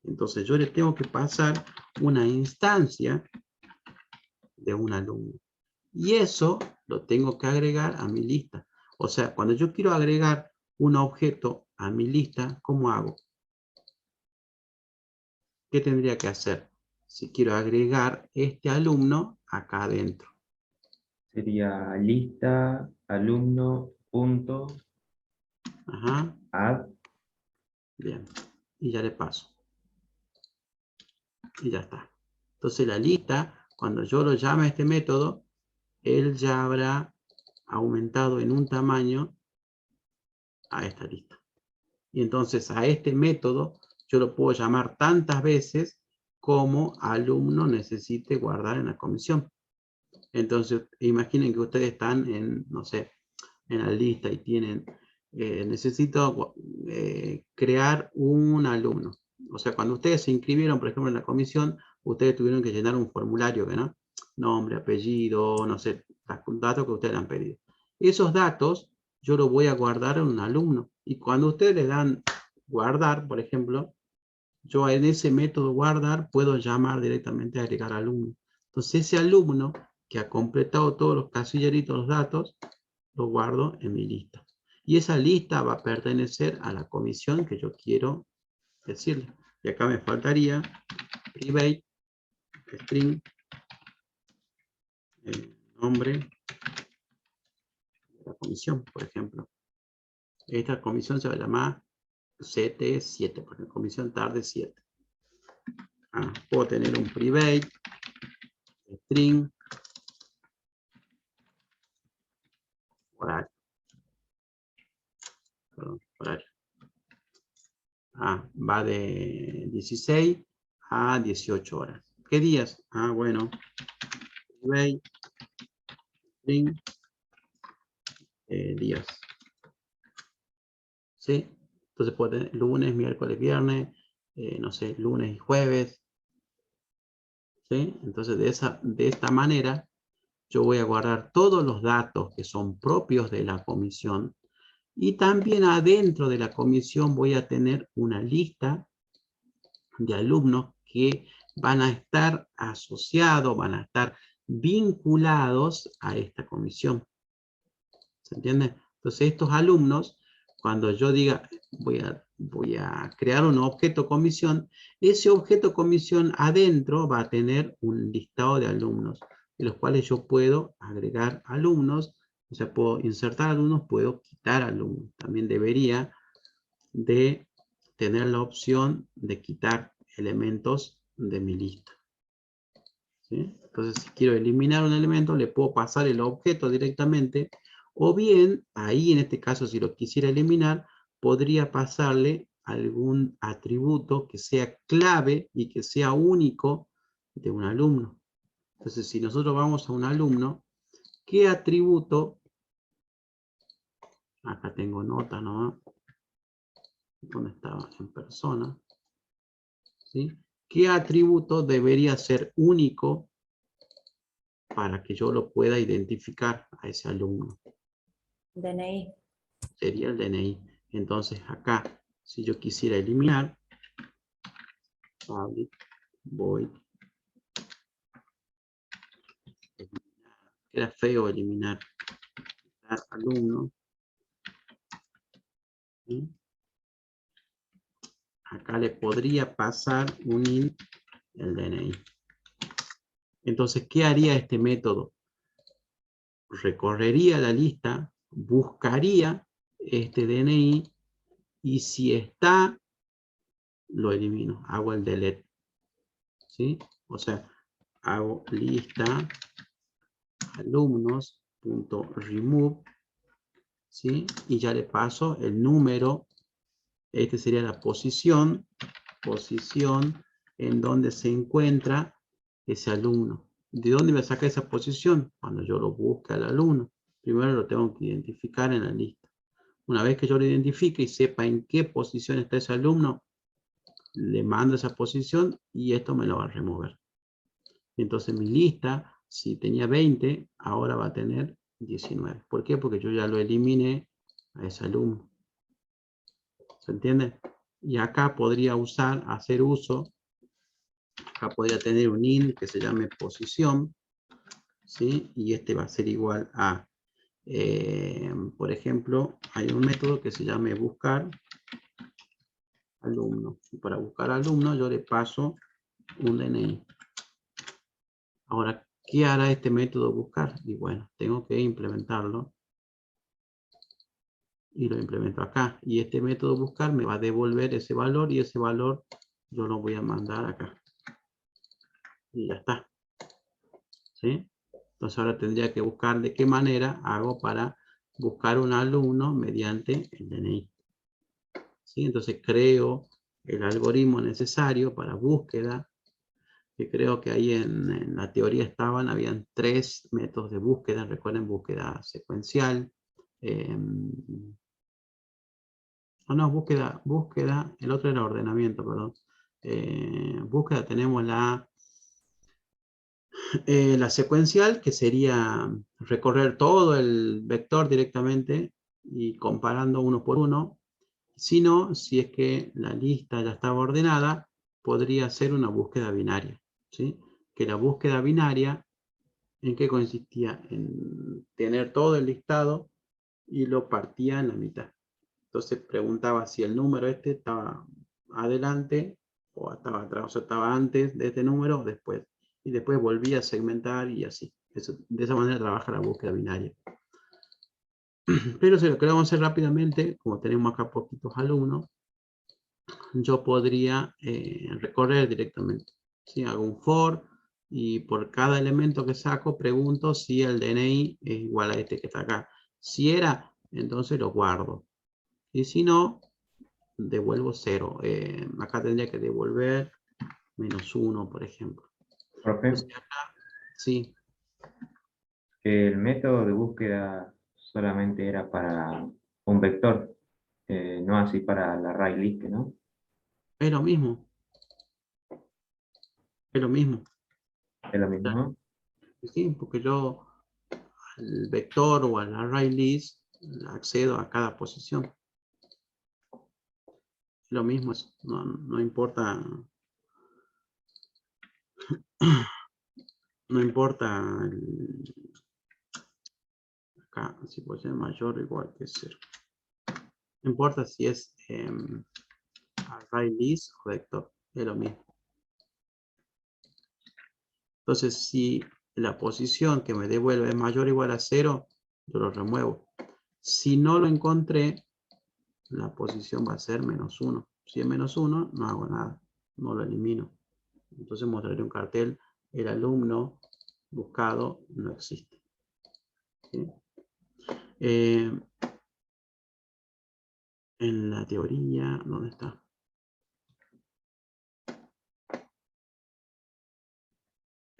Entonces, yo le tengo que pasar una instancia de un alumno. Y eso lo tengo que agregar a mi lista. O sea, cuando yo quiero agregar un objeto a mi lista, ¿cómo hago? ¿Qué tendría que hacer? Si quiero agregar este alumno acá adentro.
Sería lista alumno punto
Ajá,
add.
bien. Y ya le paso. Y ya está. Entonces la lista, cuando yo lo llame a este método, él ya habrá aumentado en un tamaño a esta lista. Y entonces a este método yo lo puedo llamar tantas veces como alumno necesite guardar en la comisión. Entonces imaginen que ustedes están en, no sé, en la lista y tienen, necesito crear un alumno. O sea, cuando ustedes se inscribieron, por ejemplo, en la comisión, ustedes tuvieron que llenar un formulario, ¿no? Nombre, apellido, no sé, datos que ustedes han pedido. Esos datos yo los voy a guardar en un alumno. Y cuando ustedes le dan guardar, por ejemplo, yo en ese método guardar puedo llamar directamente a agregar alumno. Entonces ese alumno que ha completado todos los casilleritos, los datos, lo guardo en mi lista. Y esa lista va a pertenecer a la comisión que yo quiero decirle. Y acá me faltaría private string nombre de la comisión, por ejemplo. Esta comisión se va a llamar CT7, porque comisión tarde 7. Puedo tener un private string horario. Perdón, horario. Va de 16 a 18 horas. ¿Qué días? Bueno, private string días. ¿Sí? Entonces puede tener lunes, miércoles, viernes, no sé, lunes y jueves. ¿Sí? Entonces de esta manera yo voy a guardar todos los datos que son propios de la comisión y también adentro de la comisión voy a tener una lista de alumnos que van a estar asociados, van a estar vinculados a esta comisión. ¿Se entiende? Entonces estos alumnos, cuando yo diga voy a crear un objeto comisión, ese objeto comisión adentro va a tener un listado de alumnos, de los cuales yo puedo agregar alumnos, o sea, puedo insertar alumnos, puedo quitar alumnos. También debería de tener la opción de quitar elementos de mi lista. ¿Sí? Entonces, si quiero eliminar un elemento, le puedo pasar el objeto directamente, o bien, ahí en este caso, si lo quisiera eliminar, podría pasarle algún atributo que sea clave y que sea único de un alumno. Entonces, si nosotros vamos a un alumno, ¿qué atributo? Acá tengo nota, ¿no? ¿Dónde estaba? En persona. ¿Sí? ¿Qué atributo debería ser único para que yo lo pueda identificar a ese alumno?
DNI.
Sería el DNI. Entonces acá, si yo quisiera eliminar, public void, era feo eliminar alumno, ¿sí? acá le podría pasar un int el DNI. Entonces, ¿qué haría este método? Recorrería la lista, buscaría este DNI y si está, lo elimino, hago el delete. ¿Sí? O sea, hago lista alumnos.remove, ¿sí? Y ya le paso el número, este sería la posición en donde se encuentra ese alumno. ¿De dónde me saca esa posición? Cuando yo lo busque al alumno. Primero lo tengo que identificar en la lista. Una vez que yo lo identifique y sepa en qué posición está ese alumno, le mando esa posición y esto me lo va a remover. Entonces mi lista, si tenía 20, ahora va a tener 19. ¿Por qué? Porque yo ya lo eliminé a ese alumno. ¿Se entiende? Y acá podría hacer uso, acá podría tener un int que se llame posición, ¿sí? Y este va a ser igual a, por ejemplo, hay un método que se llame buscar alumno. Y para buscar alumno yo le paso un DNI. Ahora, ¿qué hará este método buscar? Y bueno, tengo que implementarlo. Y lo implemento acá. Y este método buscar me va a devolver ese valor y ese valor yo lo voy a mandar acá. Y ya está. ¿Sí? Entonces ahora tendría que buscar de qué manera hago para buscar un alumno mediante el DNI. ¿Sí? Entonces creo el algoritmo necesario para búsqueda, que creo que ahí en la teoría habían 3 métodos de búsqueda. Recuerden, búsqueda secuencial. No, búsqueda, el otro era ordenamiento, perdón. Búsqueda tenemos la secuencial, que sería recorrer todo el vector directamente y comparando uno por uno. Si no, si es que la lista ya estaba ordenada, podría ser una búsqueda binaria. ¿Sí? Que la búsqueda binaria, ¿en qué consistía? En tener todo el listado y lo partía en la mitad. Entonces preguntaba si el número este estaba adelante o estaba atrás, o sea, estaba antes de este número o después. Y después volvía a segmentar y así. De esa manera trabaja la búsqueda binaria. Pero si lo queremos hacer rápidamente, como tenemos acá poquitos alumnos, yo podría recorrer directamente. ¿Sí? Hago un for y por cada elemento que saco pregunto si el DNI es igual a este que está acá. Si era, entonces lo guardo. Y si no, devuelvo 0. Acá tendría que devolver -1, por ejemplo.
Profe,
Entonces acá, sí,
el método de búsqueda solamente era para un vector, no así para la array list, ¿no?
es lo mismo. Es lo mismo.
Es lo mismo, ¿no?
Sí, porque yo al vector o al array list accedo a cada posición. Es lo mismo, no importa. No importa acá, si puede ser mayor o igual que 0. No importa si es array list o vector, es lo mismo. Entonces, si la posición que me devuelve es mayor o igual a 0, yo lo remuevo. Si no lo encontré, la posición va a ser -1. Si es -1, no hago nada, no lo elimino. Entonces mostraré un cartel, el alumno buscado no existe. ¿Sí? En la teoría, ¿dónde está?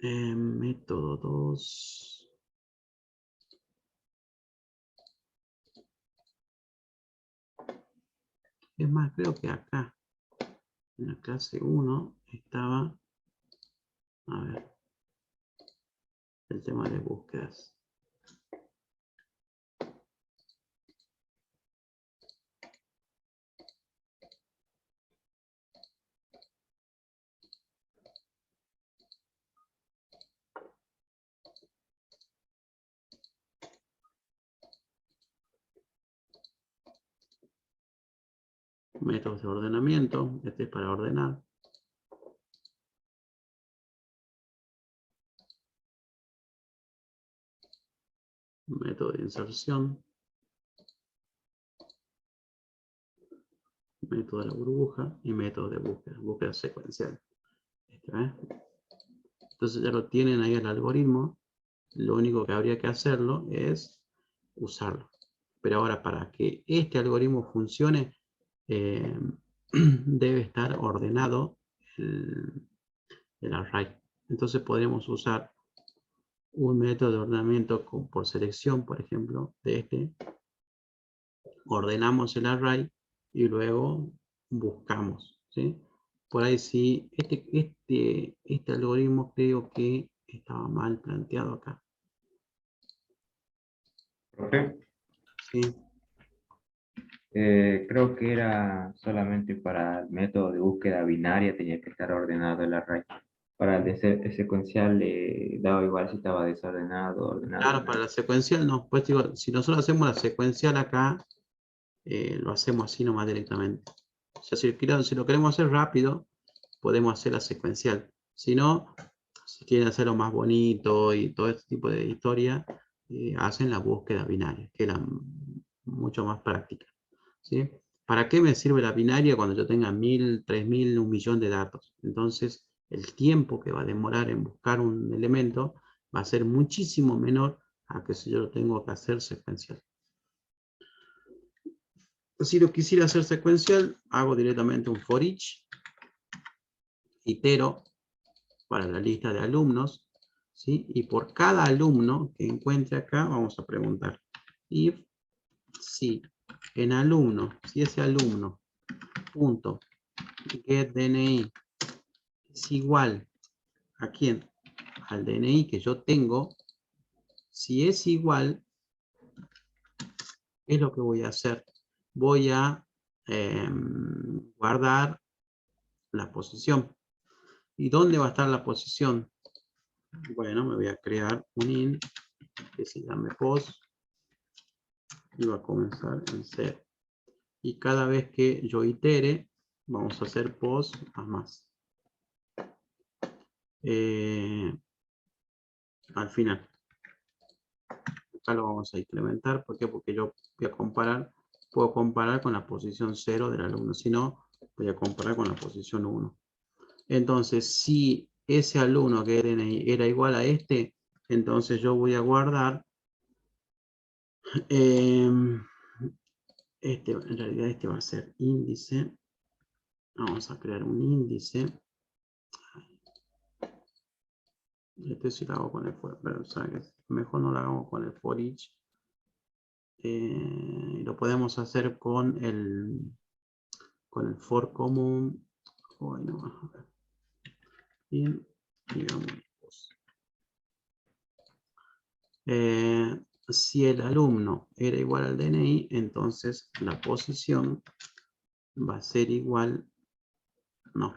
Método 2. Es más, creo que acá, en la clase 1, estaba, a ver, el tema de búsquedas. Métodos de ordenamiento. Este es para ordenar. Método de inserción. Método de la burbuja y método de búsqueda. Búsqueda secuencial. Entonces ya lo tienen ahí el algoritmo. Lo único que habría que hacerlo es usarlo. Pero ahora para que este algoritmo funcione, debe estar ordenado el array. Entonces podremos usar un método de ordenamiento por selección, por ejemplo, de este. Ordenamos el array y luego buscamos, ¿sí? Por ahí sí, este algoritmo creo que estaba mal planteado acá.
Profe,
¿Sí?
creo que era solamente para el método de búsqueda binaria tenía que estar ordenado el array. Para el el secuencial daba igual si estaba desordenado, ordenado.
Claro, para la secuencial no. Pues digo, si nosotros hacemos la secuencial acá, lo hacemos así nomás directamente. O sea, si lo queremos hacer rápido, podemos hacer la secuencial. Si no, si quieren hacerlo más bonito y todo este tipo de historia, hacen la búsqueda binaria, que era mucho más práctica, ¿sí? ¿Para qué me sirve la binaria cuando yo tenga 1000, 3000, 1.000.000 de datos? Entonces, el tiempo que va a demorar en buscar un elemento va a ser muchísimo menor a que si yo lo tengo que hacer secuencial. Si lo quisiera hacer secuencial, hago directamente un for each, itero para la lista de alumnos, ¿sí? Y por cada alumno que encuentre acá, vamos a preguntar if si en alumno, si ese alumno punto get DNI es igual a quién, al DNI que yo tengo, si es igual, ¿qué es lo que voy a hacer? Voy a guardar la posición. ¿Y dónde va a estar la posición? Bueno, me voy a crear un int que se llame post y va a comenzar en 0. Y cada vez que yo itere, vamos a hacer post más. Al final. Acá lo vamos a incrementar. ¿Por qué? Porque yo voy a comparar, puedo comparar con la posición 0 del alumno. Si no, voy a comparar con la posición 1. Entonces, si ese alumno que era igual a este, entonces yo voy a guardar en realidad este va a ser índice. Vamos a crear un índice. Este sí lo hago con el for, pero mejor no lo hagamos con el for each. Lo podemos hacer con el for común. Bueno, a ver. Bien, digamos. Si el alumno era igual al DNI, entonces la posición va a ser igual, no,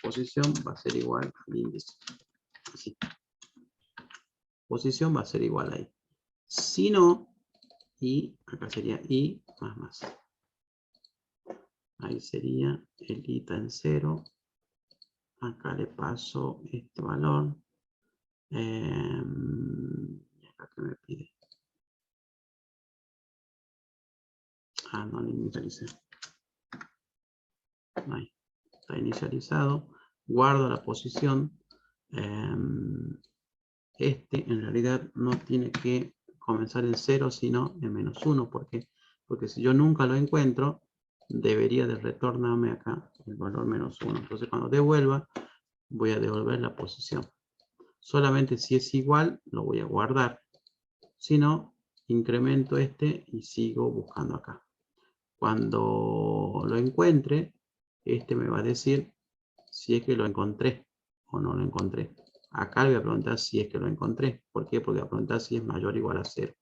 posición va a ser igual al índice. Así. Posición va a ser igual ahí. Si no, y acá sería i más. Ahí sería el i está en 0. Acá le paso este valor. Y acá que me pide. No lo inicialicé. Ahí está inicializado. Guardo la posición. Este en realidad no tiene que comenzar en 0, sino en -1. ¿Por qué? Porque si yo nunca lo encuentro, debería de retornarme acá el valor -1. Entonces cuando devuelva, voy a devolver la posición. Solamente si es igual, lo voy a guardar. Si no, incremento este y sigo buscando acá. Cuando lo encuentre, este me va a decir si es que lo encontré o no lo encontré. Acá le voy a preguntar si es que lo encontré. ¿Por qué? Porque voy a preguntar si es mayor o igual a 0.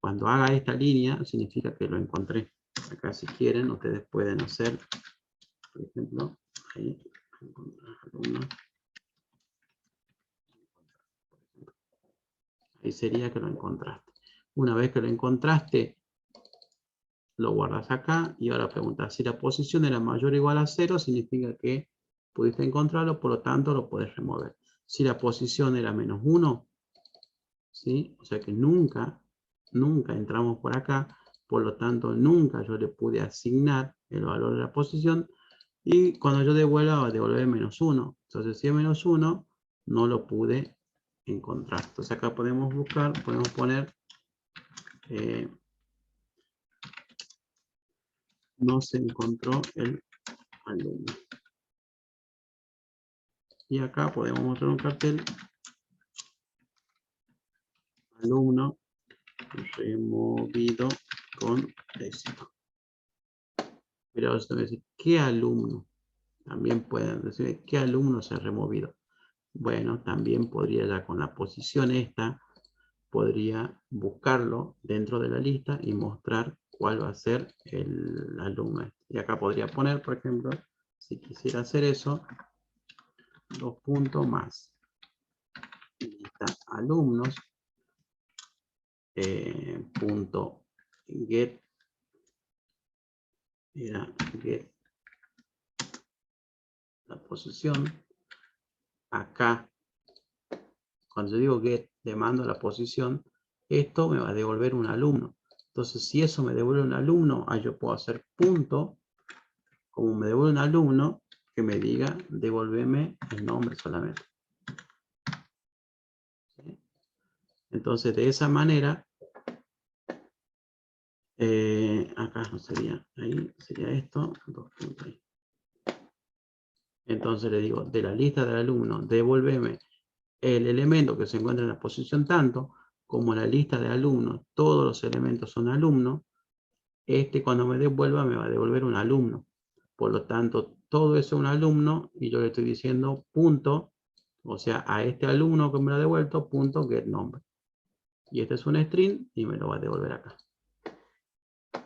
Cuando haga esta línea, significa que lo encontré. Acá si quieren, ustedes pueden hacer, por ejemplo, ahí, ahí sería que lo encontraste. Una vez que lo encontraste, lo guardas acá y ahora preguntas si la posición era mayor o igual a 0, significa que pudiste encontrarlo, por lo tanto lo puedes remover. Si la posición era -1, ¿sí? O sea que nunca entramos por acá, por lo tanto nunca yo le pude asignar el valor de la posición, y cuando yo devuelva va a devolver -1. Entonces si es -1, no lo pude encontrar. Entonces acá podemos buscar, podemos poner no se encontró el alumno. Y acá podemos mostrar un cartel: alumno removido con éxito. Pero esto me dice, ¿qué alumno? También pueden decir, ¿qué alumno se ha removido? Bueno, también podría, ya con la posición esta, podría buscarlo dentro de la lista y mostrar cuál va a ser el alumno. Y acá podría poner, por ejemplo, si quisiera hacer eso, 2 puntos más. Lista alumnos, punto get, era get la posición. Acá, cuando yo digo get, le mando la posición, esto me va a devolver un alumno. Entonces, si eso me devuelve un alumno, yo puedo hacer punto, como me devuelve un alumno, que me diga, devolveme el nombre solamente. ¿Sí? Entonces, de esa manera, acá no sería, ahí sería esto, 2 puntos ahí. Entonces le digo, de la lista del alumno, devuélveme el elemento que se encuentra en la posición tanto, como la lista de alumnos, todos los elementos son alumnos. Cuando me devuelva me va a devolver un alumno. Por lo tanto, todo eso es un alumno y yo le estoy diciendo punto, o sea, a este alumno que me lo ha devuelto, punto get nombre. Y este es un string y me lo va a devolver acá.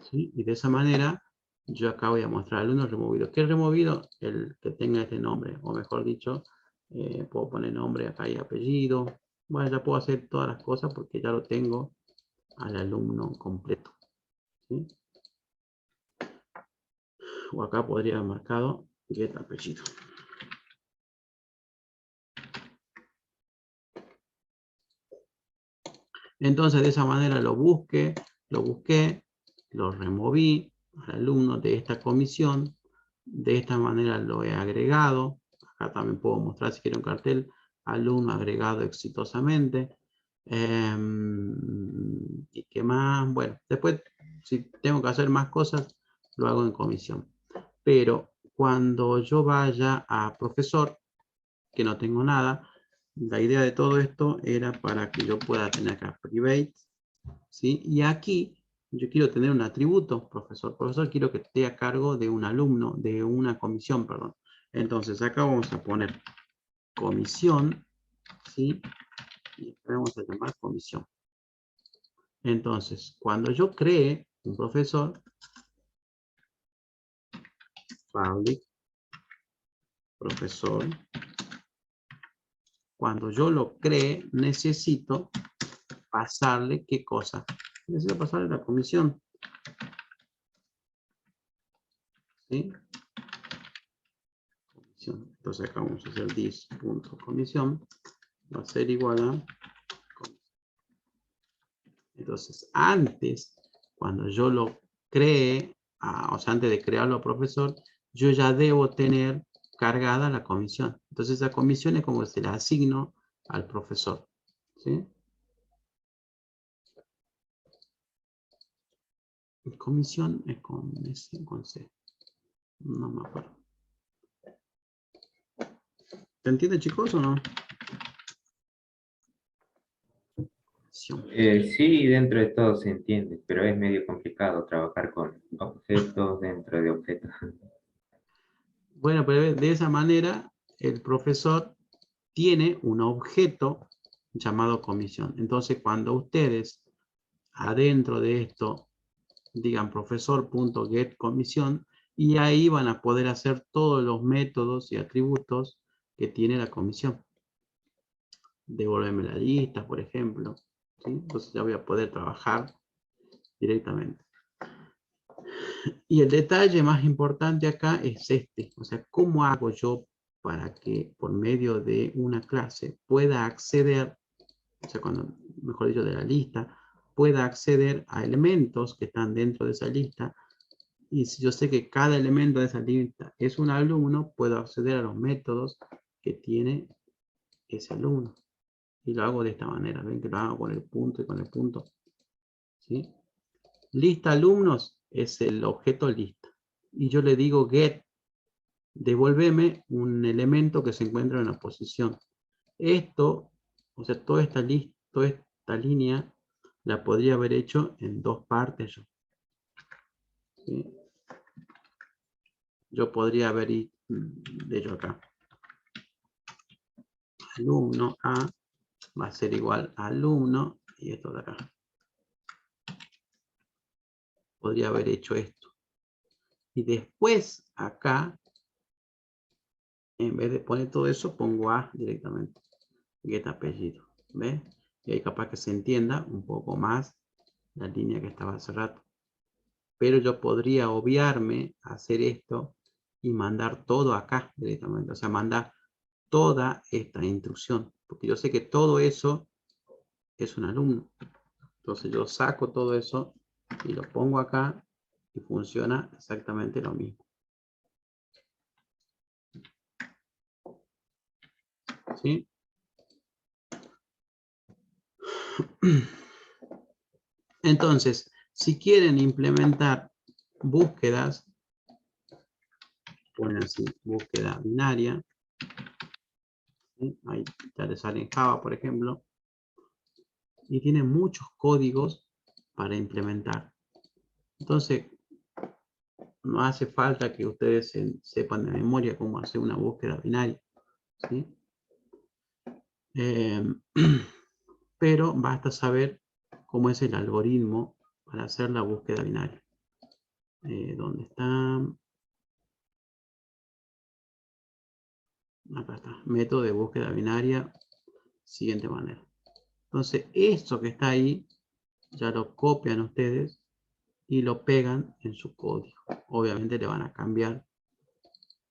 ¿Sí? Y de esa manera, yo acá voy a mostrar alumnos removidos. ¿Qué es removido? El que tenga este nombre, o mejor dicho, puedo poner nombre acá y apellido. Bueno, ya puedo hacer todas las cosas porque ya lo tengo al alumno completo. ¿Sí? O acá podría haber marcado get apellido. Entonces de esa manera lo busqué, lo removí al alumno de esta comisión. De esta manera lo he agregado. Acá también puedo mostrar, si quiero, un cartel: alumno agregado exitosamente. ¿Y qué más? Bueno, después, si tengo que hacer más cosas, lo hago en comisión. Pero cuando yo vaya a profesor, que no tengo nada, la idea de todo esto era para que yo pueda tener acá private, ¿sí? Y aquí yo quiero tener un atributo, profesor. Profesor, quiero que esté a cargo de un alumno, de una comisión, perdón. Entonces acá vamos a poner comisión, ¿sí? Y vamos a llamar comisión. Entonces, cuando yo cree un profesor, public profesor, cuando yo lo cree, necesito pasarle ¿qué cosa? Necesito pasarle la comisión. ¿Sí? Comisión. Entonces acá vamos a hacer this.comisión. Va a ser igual a comisión. Entonces, antes, cuando yo lo cree, o sea, antes de crearlo profesor, yo ya debo tener cargada la comisión. Entonces, esa comisión es como que se la asigno al profesor. ¿Sí? Comisión es con S, con C. No me acuerdo. ¿Se entiende, chicos, o no?
Sí, dentro de todo se entiende, pero es medio complicado trabajar con objetos dentro de objetos.
Bueno, pero de esa manera el profesor tiene un objeto llamado comisión. Entonces, cuando ustedes adentro de esto digan profesor.getComisión, y ahí van a poder hacer todos los métodos y atributos que tiene la comisión. Devolverme la lista, por ejemplo. ¿Sí? Entonces ya voy a poder trabajar directamente. Y el detalle más importante acá es este. O sea, ¿cómo hago yo para que por medio de una clase pueda acceder, o sea, cuando, mejor dicho, de la lista, pueda acceder a elementos que están dentro de esa lista? Y si yo sé que cada elemento de esa lista es un alumno, puedo acceder a los métodos que tiene ese alumno. Y lo hago de esta manera. Ven que lo hago con el punto y con el punto. ¿Sí? Lista alumnos es el objeto lista. Y yo le digo get, devuélveme un elemento que se encuentra en una posición. Esto, o sea, toda esta línea la podría haber hecho en dos partes yo. ¿Sí? Yo podría haber hecho acá. Alumno A va a ser igual a alumno, y esto de acá. Podría haber hecho esto. Y después acá, en vez de poner todo eso, pongo A directamente. Get apellido. ¿Ves? Y ahí capaz que se entienda un poco más la línea que estaba hace rato. Pero yo podría obviarme a hacer esto y mandar todo acá directamente. O sea, mandar toda esta instrucción. Porque yo sé que todo eso es un alumno. Entonces yo saco todo eso y lo pongo acá y funciona exactamente lo mismo. ¿Sí? Entonces, si quieren implementar búsquedas, ponen así, búsqueda binaria. ¿Sí? Ahí ya les sale en Java, por ejemplo. Y tiene muchos códigos para implementar. Entonces, no hace falta que ustedes sepan de memoria cómo hacer una búsqueda binaria. ¿Sí? Pero basta saber cómo es el algoritmo para hacer la búsqueda binaria. ¿Dónde está? Acá está. Método de búsqueda binaria. Siguiente manera. Entonces, esto que está ahí, ya lo copian ustedes y lo pegan en su código. Obviamente le van a cambiar,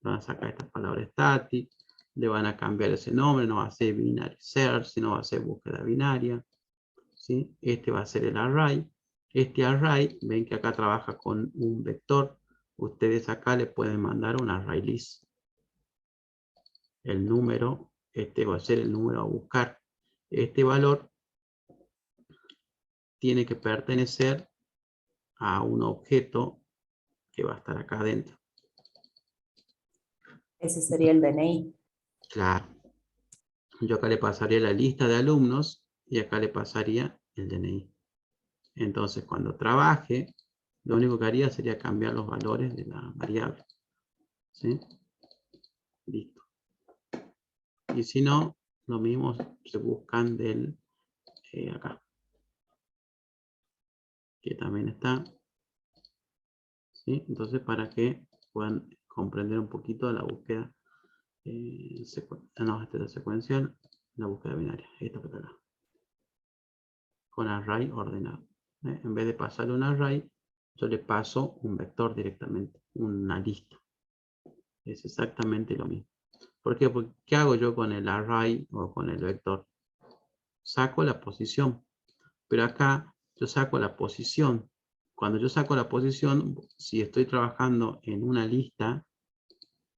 le van a sacar estas palabras static, le van a cambiar ese nombre, no va a ser binary search, sino va a ser búsqueda binaria. ¿Sí? Este va a ser el array. Este array, ven que acá trabaja con un vector. Ustedes acá le pueden mandar un array list. El número, este va a ser el número a buscar. Este valor tiene que pertenecer a un objeto que va a estar acá adentro.
Ese sería el DNI.
Claro. Yo acá le pasaría la lista de alumnos y acá le pasaría el DNI. Entonces, cuando trabaje, lo único que haría sería cambiar los valores de la variable. ¿Sí? Listo. Y si no, lo mismo se buscan del acá. Que también está. ¿Sí? Entonces, para que puedan comprender un poquito la búsqueda no, esta es la secuencial, la búsqueda binaria. Esta que está acá. Con array ordenado. En vez de pasarle un array, yo le paso un vector directamente, una lista. Es exactamente lo mismo. ¿Por qué? Porque ¿qué hago yo con el array o con el vector? Saco la posición. Pero acá yo saco la posición. Cuando yo saco la posición, si estoy trabajando en una lista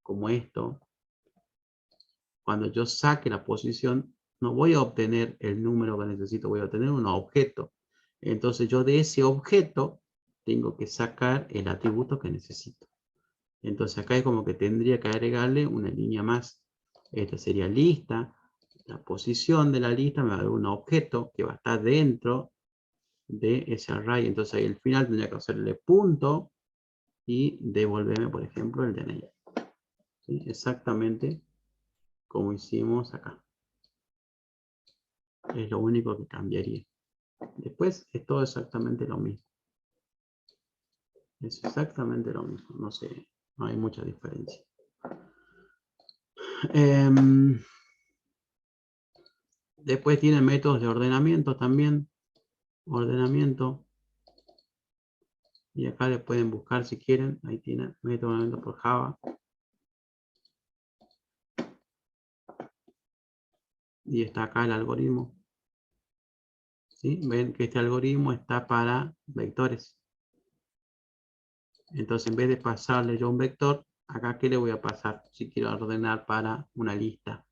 como esto, cuando yo saque la posición, no voy a obtener el número que necesito, voy a obtener un objeto. Entonces yo de ese objeto tengo que sacar el atributo que necesito. Entonces acá es como que tendría que agregarle una línea más. Esta sería lista. La posición de la lista me va a dar un objeto que va a estar dentro de ese array. Entonces ahí al final tendría que hacerle punto y devolverme, por ejemplo, el DNI. ¿Sí? Exactamente como hicimos acá. Es lo único que cambiaría. Después es todo exactamente lo mismo. Es exactamente lo mismo. No sé, no hay mucha diferencia. Después tiene métodos de ordenamiento también. Ordenamiento. Y acá le pueden buscar si quieren. Ahí tienen método de ordenamiento por Java. Y está acá el algoritmo. ¿Sí? Ven que este algoritmo está para vectores. Entonces, en vez de pasarle yo un vector, acá ¿qué le voy a pasar? Si quiero ordenar para una lista.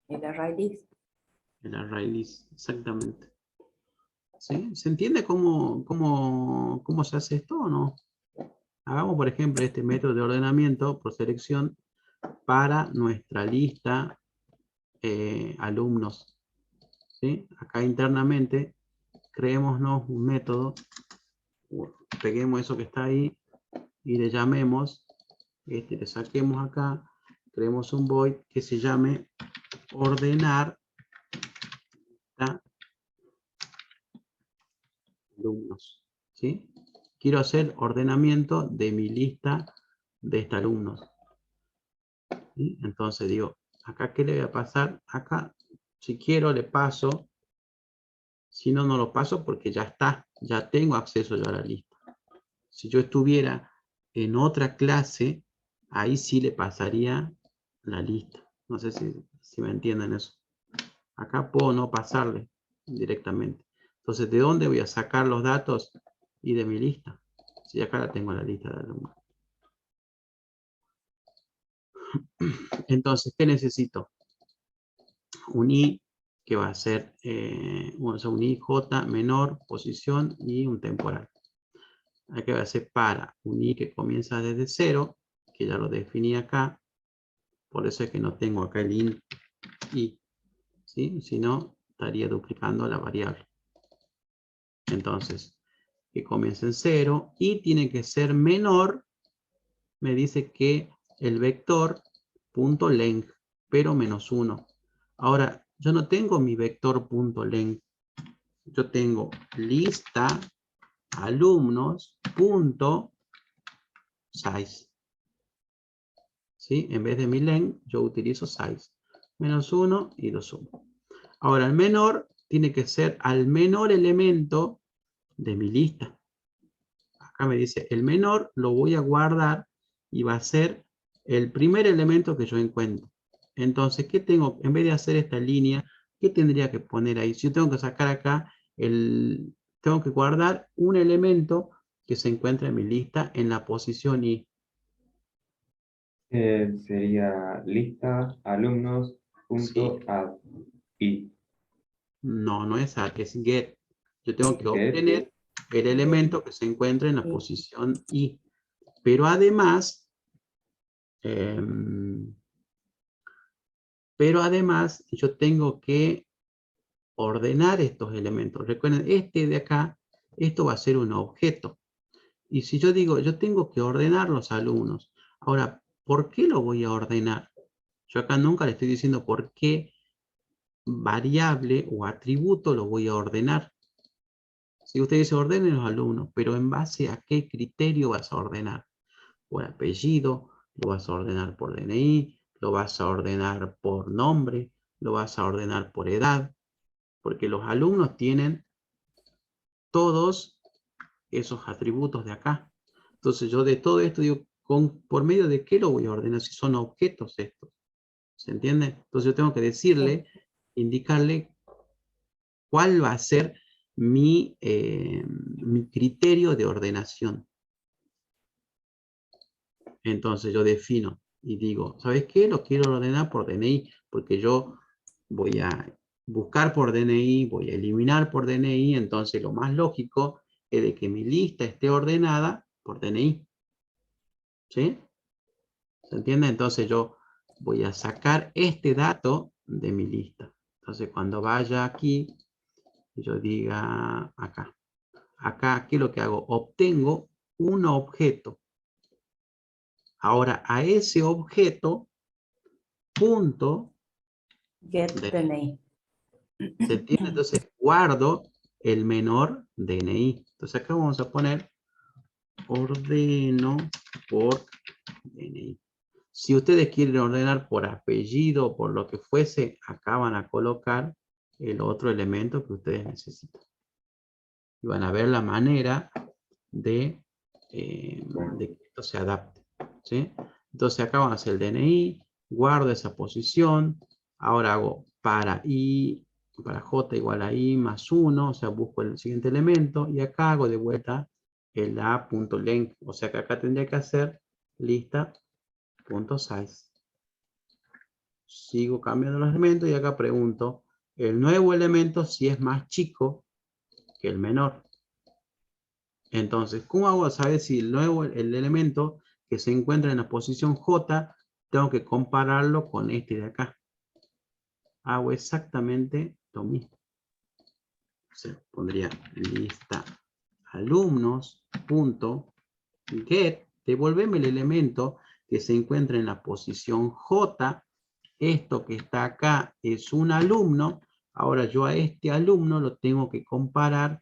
El array list.
El array list, exactamente. ¿Sí? ¿Se entiende cómo se hace esto o no? Hagamos, por ejemplo, este método de ordenamiento por selección para nuestra lista alumnos. ¿Sí? Acá internamente, creémonos un método, peguemos eso que está ahí y le llamemos, le saquemos acá, creemos un void que se llame ordenar alumnos. ¿Sí? Quiero hacer ordenamiento de mi lista de alumnos. ¿Sí? Entonces digo, acá ¿qué le voy a pasar? Acá, si quiero le paso, si no, no lo paso porque ya está, ya tengo acceso yo a la lista. Si yo estuviera en otra clase, ahí sí le pasaría la lista. No sé si me entienden eso. Acá puedo no pasarle directamente. Entonces, ¿de dónde voy a sacar los datos? Y de mi lista. Si acá la tengo la lista de alumnos. Entonces, ¿qué necesito? Un i que va a ser un i j menor, posición y un temporal. Aquí va a ser para un i que comienza desde 0, que ya lo definí acá. Por eso es que no tengo acá el int i. ¿Sí? Si no, estaría duplicando la variable. Entonces, que comience en 0 y tiene que ser menor, me dice que el vector punto length, pero menos 1. Ahora, yo no tengo mi vector punto length. Yo tengo lista alumnos punto size. ¿Sí? En vez de mi length, yo utilizo size. Menos 1 y lo sumo. Ahora, el menor tiene que ser al menor elemento de mi lista. Acá me dice, el menor lo voy a guardar y va a ser el primer elemento que yo encuentro. Entonces, ¿qué tengo? En vez de hacer esta línea, ¿qué tendría que poner ahí? Si yo tengo que sacar acá, tengo que guardar un elemento que se encuentra en mi lista en la posición i.
Sería lista alumnos punto
Sí.
add i.
No, no es add, es get. Yo tengo que
Get.
obtener el elemento que se encuentra en la
Sí.
posición i. Pero además, yo tengo que ordenar estos elementos. Recuerden, este de acá, esto va a ser un objeto. Y si yo digo, yo tengo que ordenar los alumnos. Ahora, ¿por qué lo voy a ordenar? Yo acá nunca le estoy diciendo por qué variable o atributo lo voy a ordenar. Si usted dice ordenen los alumnos, pero ¿en base a qué criterio vas a ordenar? Por apellido, lo vas a ordenar por DNI, lo vas a ordenar por nombre, lo vas a ordenar por edad, porque los alumnos tienen todos esos atributos de acá. Entonces yo de todo esto digo, ¿por medio de qué lo voy a ordenar? Si son objetos estos. ¿Se entiende? Entonces yo tengo que decirle, indicarle cuál va a ser mi criterio de ordenación. Entonces yo defino y digo, ¿sabes qué? Lo quiero ordenar por DNI, porque yo voy a buscar por DNI, voy a eliminar por DNI, entonces lo más lógico es de que mi lista esté ordenada por DNI. ¿Sí? ¿Se entiende? Entonces yo voy a sacar este dato de mi lista. Entonces cuando vaya aquí, yo diga acá. Acá, ¿qué es lo que hago? Obtengo un objeto. Ahora, a ese objeto, punto,
Get DNI.
¿se entiende? Entonces guardo el menor DNI. Entonces acá vamos a poner ordeno por DNI. Si ustedes quieren ordenar por apellido o por lo que fuese, acá van a colocar el otro elemento que ustedes necesitan. Y van a ver la manera de que esto se adapte, ¿sí? Entonces acá vamos a hacer el DNI, guardo esa posición, ahora hago para J igual a I más 1, o sea, busco el siguiente elemento, y acá hago de vuelta el A.length, o sea que acá tendría que hacer lista.size. Sigo cambiando los elementos y acá pregunto el nuevo elemento si es más chico que el menor. Entonces, ¿cómo hago a saber si el elemento que se encuentra en la posición J, tengo que compararlo con este de acá? Hago exactamente lo mismo. O sea, pondría lista alumnos.get, devolveme el elemento que se encuentra en la posición J. Esto que está acá es un alumno. Ahora yo a este alumno lo tengo que comparar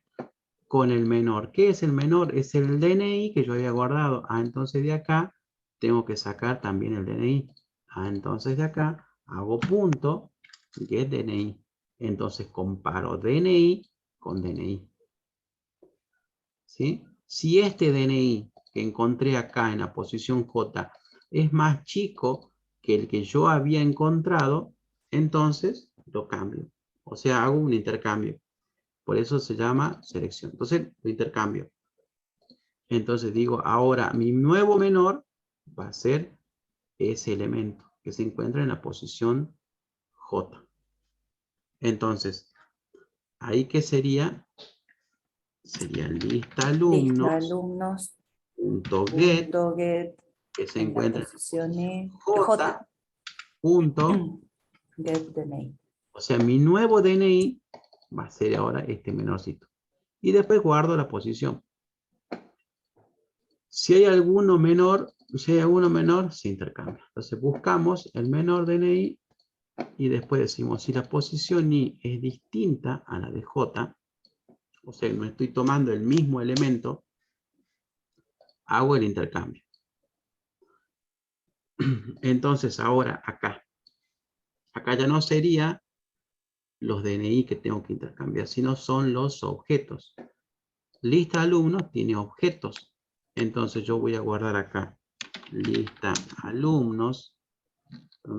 con el menor. ¿Qué es el menor? Es el DNI que yo había guardado. Entonces de acá tengo que sacar también el DNI. Entonces de acá hago punto get DNI. Entonces comparo DNI con DNI. ¿Sí? Si este DNI que encontré acá en la posición J es más chico que el que yo había encontrado, entonces lo cambio. O sea, hago un intercambio. Por eso se llama selección. Entonces lo intercambio. Entonces digo, ahora mi nuevo menor va a ser ese elemento que se encuentra en la posición J. Entonces, ahí que sería lista alumnos.
Get,
Que se
en la
encuentra
posición
en
J. Get DNI.
O sea, mi nuevo DNI va a ser ahora este menorcito. Y después guardo la posición. Si hay alguno menor, se intercambia. Entonces buscamos el menor DNI y después decimos si la posición I es distinta a la de J, o sea, no estoy tomando el mismo elemento, hago el intercambio. Entonces ahora acá ya no sería los DNI que tengo que intercambiar, sino son los objetos. Lista alumnos tiene objetos. Entonces yo voy a guardar acá lista alumnos.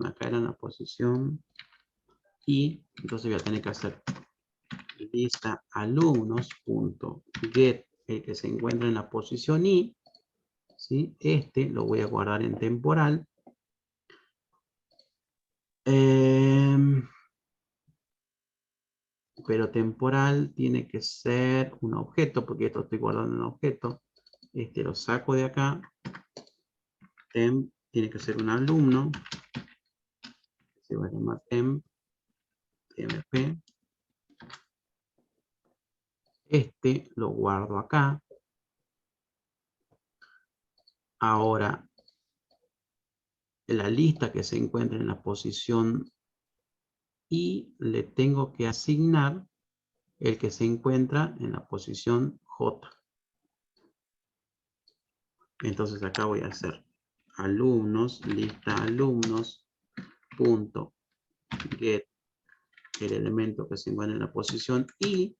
Acá era la posición y entonces voy a tener que hacer lista alumnos.get, el que se encuentra en la posición I. ¿Sí? Este lo voy a guardar en temporal. Pero temporal tiene que ser un objeto, porque esto estoy guardando en un objeto. Este lo saco de acá. Temp tiene que ser un alumno. Se va a llamar temp. TMP. Este lo guardo acá. Ahora, la lista que se encuentra en la posición I, le tengo que asignar el que se encuentra en la posición J. Entonces acá voy a hacer alumnos, lista alumnos, punto, get, el elemento que se encuentra en la posición I,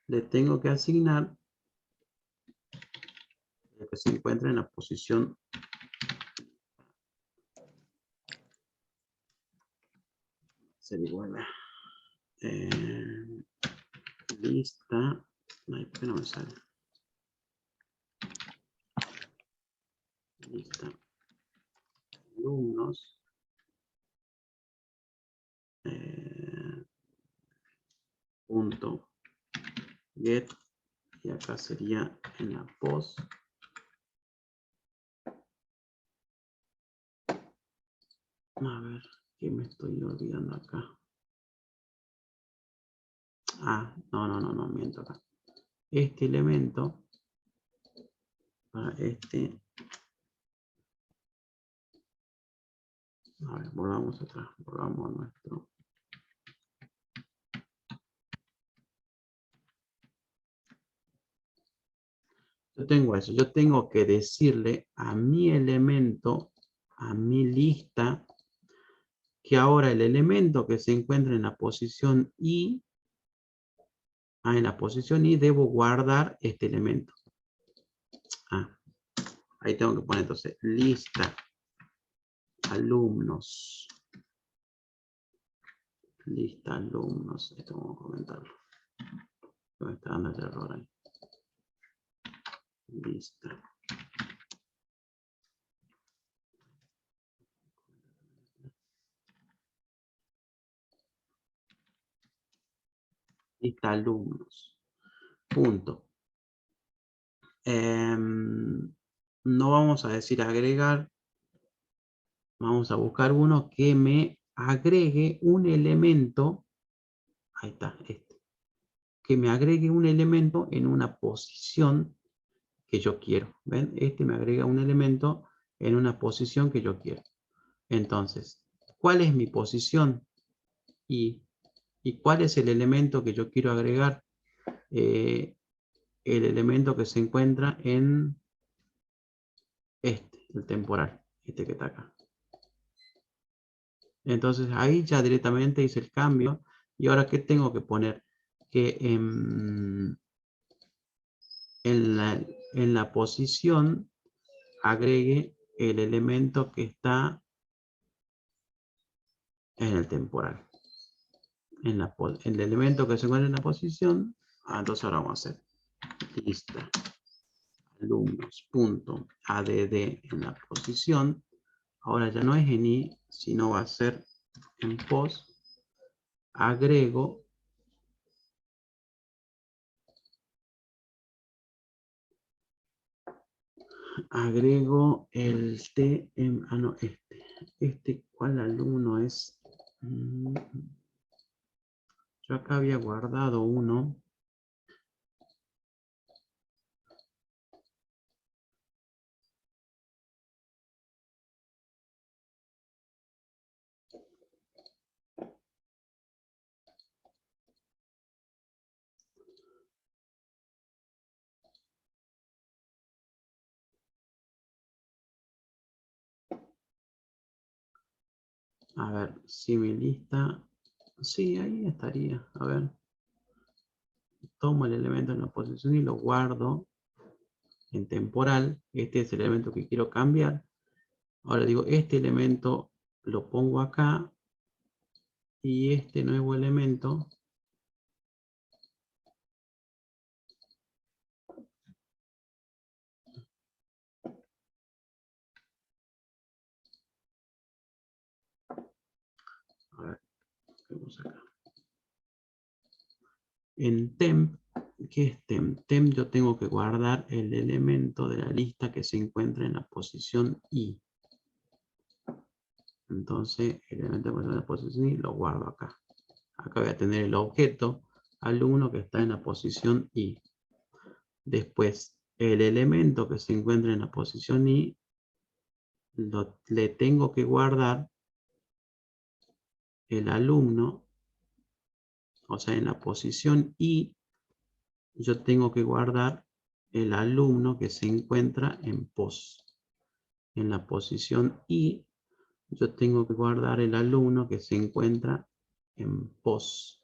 le tengo que asignar el que se encuentra en la posición sería igual a lista, ay, ¿por qué no me sale? Lista alumnos, punto get, y acá sería en la post. A ver, ¿qué me estoy olvidando acá? No, miento acá. Este elemento, para este, a ver, volvamos atrás, volvamos a nuestro. Yo tengo eso, yo tengo que decirle a mi elemento, a mi lista, que ahora el elemento que se encuentra en la posición I, en la posición I debo guardar este elemento. Ahí tengo que poner entonces lista alumnos. Lista alumnos. Esto vamos a comentarlo. Me está dando el error ahí. Lista. Lista alumnos. Punto. No vamos a decir agregar. Vamos a buscar uno que me agregue un elemento. Ahí está, este. Que me agregue un elemento en una posición que yo quiero. ¿Ven? Este me agrega un elemento en una posición que yo quiero. Entonces, ¿cuál es mi posición? ¿Y cuál es el elemento que yo quiero agregar? El elemento que se encuentra en este, el temporal. Este que está acá. Entonces, ahí ya directamente hice el cambio. ¿Y ahora qué tengo que poner? Que en la posición agregue el elemento que está en el temporal. El elemento que se encuentra en la posición. Entonces ahora vamos a hacer lista alumnos.add en la posición. Ahora ya no es en I, sino va a ser en pos. Agrego el T, no, ¿cuál alumno es? Yo acá había guardado uno. A ver, si mi lista... Sí, ahí estaría. A ver. Tomo el elemento en la posición y lo guardo en temporal. Este es el elemento que quiero cambiar. Ahora digo, este elemento lo pongo acá. Y este nuevo elemento... A ver, vamos acá. En temp, ¿qué es temp? Temp yo tengo que guardar el elemento de la lista que se encuentra en la posición I. Entonces, el elemento que se encuentra en la posición I lo guardo acá. Acá voy a tener el objeto alumno que está en la posición I. Después, el elemento que se encuentra en la posición I, le tengo que guardar el alumno, o sea, en la posición I, yo tengo que guardar el alumno que se encuentra en pos. En la posición I, yo tengo que guardar el alumno que se encuentra en pos.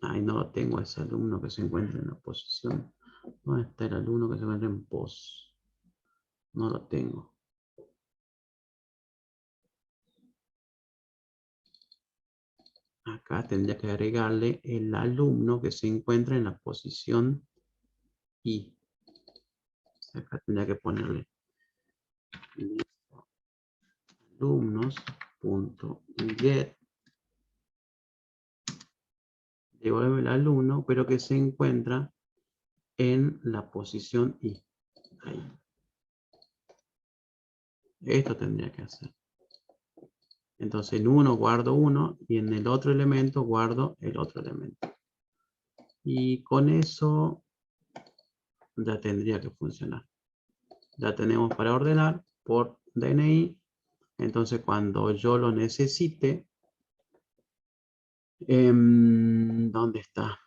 Ahí no lo tengo, ese alumno que se encuentra en la posición. ¿Dónde está el alumno que se encuentra en pos? No lo tengo. Acá tendría que agregarle el alumno que se encuentra en la posición I. Acá tendría que ponerle alumnos.get. Devuelve el alumno, pero que se encuentra en la posición I. Ahí. Esto tendría que hacer. Entonces en uno guardo uno y en el otro elemento guardo el otro elemento. Y con eso ya tendría que funcionar. Ya tenemos para ordenar por DNI. Entonces cuando yo lo necesite, ¿dónde está?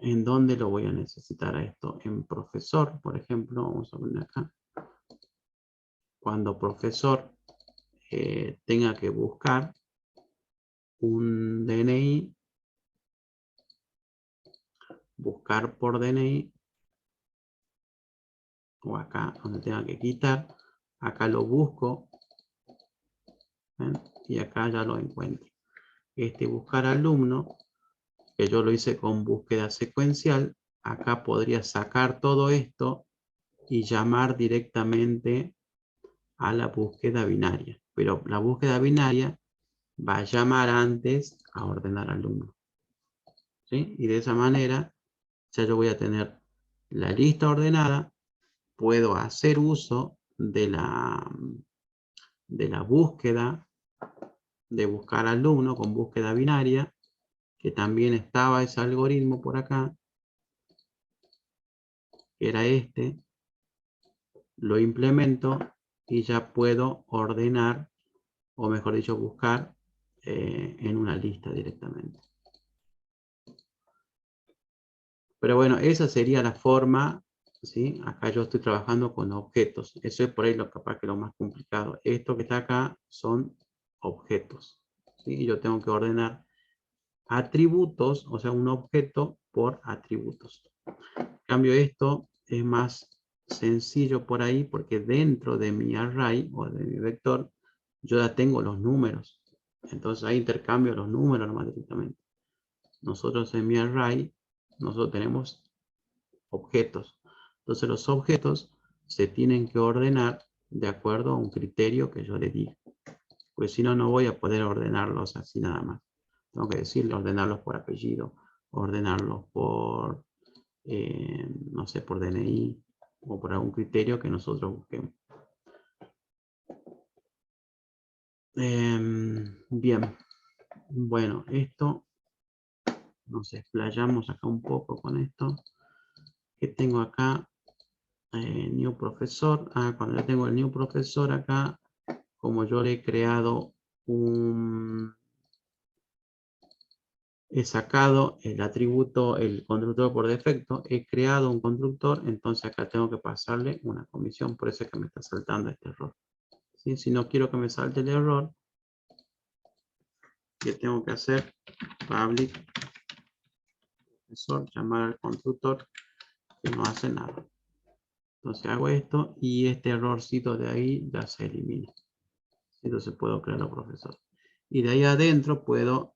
¿En dónde lo voy a necesitar a esto? En profesor, por ejemplo, vamos a poner acá. Cuando profesor tenga que buscar un DNI, buscar por DNI, o acá donde tenga que quitar, acá lo busco, ¿ven? Y acá ya lo encuentro. Buscar alumno, que yo lo hice con búsqueda secuencial, acá podría sacar todo esto y llamar directamente a la búsqueda binaria. Pero la búsqueda binaria va a llamar antes a ordenar alumno. ¿Sí? Y de esa manera ya yo voy a tener la lista ordenada, puedo hacer uso de la búsqueda, de buscar alumno con búsqueda binaria, que también estaba ese algoritmo por acá, que era lo implemento y ya puedo ordenar, o mejor dicho, buscar en una lista directamente. Pero bueno, esa sería la forma, ¿sí? Acá yo estoy trabajando con objetos. Eso es por ahí capaz que lo más complicado. Esto que está acá son objetos, ¿sí? Y yo tengo que ordenar atributos, o sea, un objeto por atributos. En cambio, esto es más sencillo por ahí porque dentro de mi array o de mi vector, yo ya tengo los números. Entonces ahí intercambio los números nomás directamente. Nosotros en mi array, nosotros tenemos objetos. Entonces los objetos se tienen que ordenar de acuerdo a un criterio que yo le diga. Pues si no, no voy a poder ordenarlos así nada más. Tengo que decirle ordenarlos por apellido, ordenarlos por, no sé, por DNI o por algún criterio que nosotros busquemos. Bien. Bueno, esto nos explayamos acá un poco con esto. ¿Qué tengo acá? New profesor. Cuando ya tengo el new profesor acá, como yo le he creado he sacado el atributo, el constructor por defecto, he creado un constructor, entonces acá tengo que pasarle una comisión, por eso es que me está saltando este error. ¿Sí? Si no quiero que me salte el error, ¿qué tengo que hacer? Public profesor, llamar al constructor que no hace nada. Entonces hago esto y este errorcito de ahí ya se elimina. Entonces puedo crear a profesor. Y de ahí adentro puedo,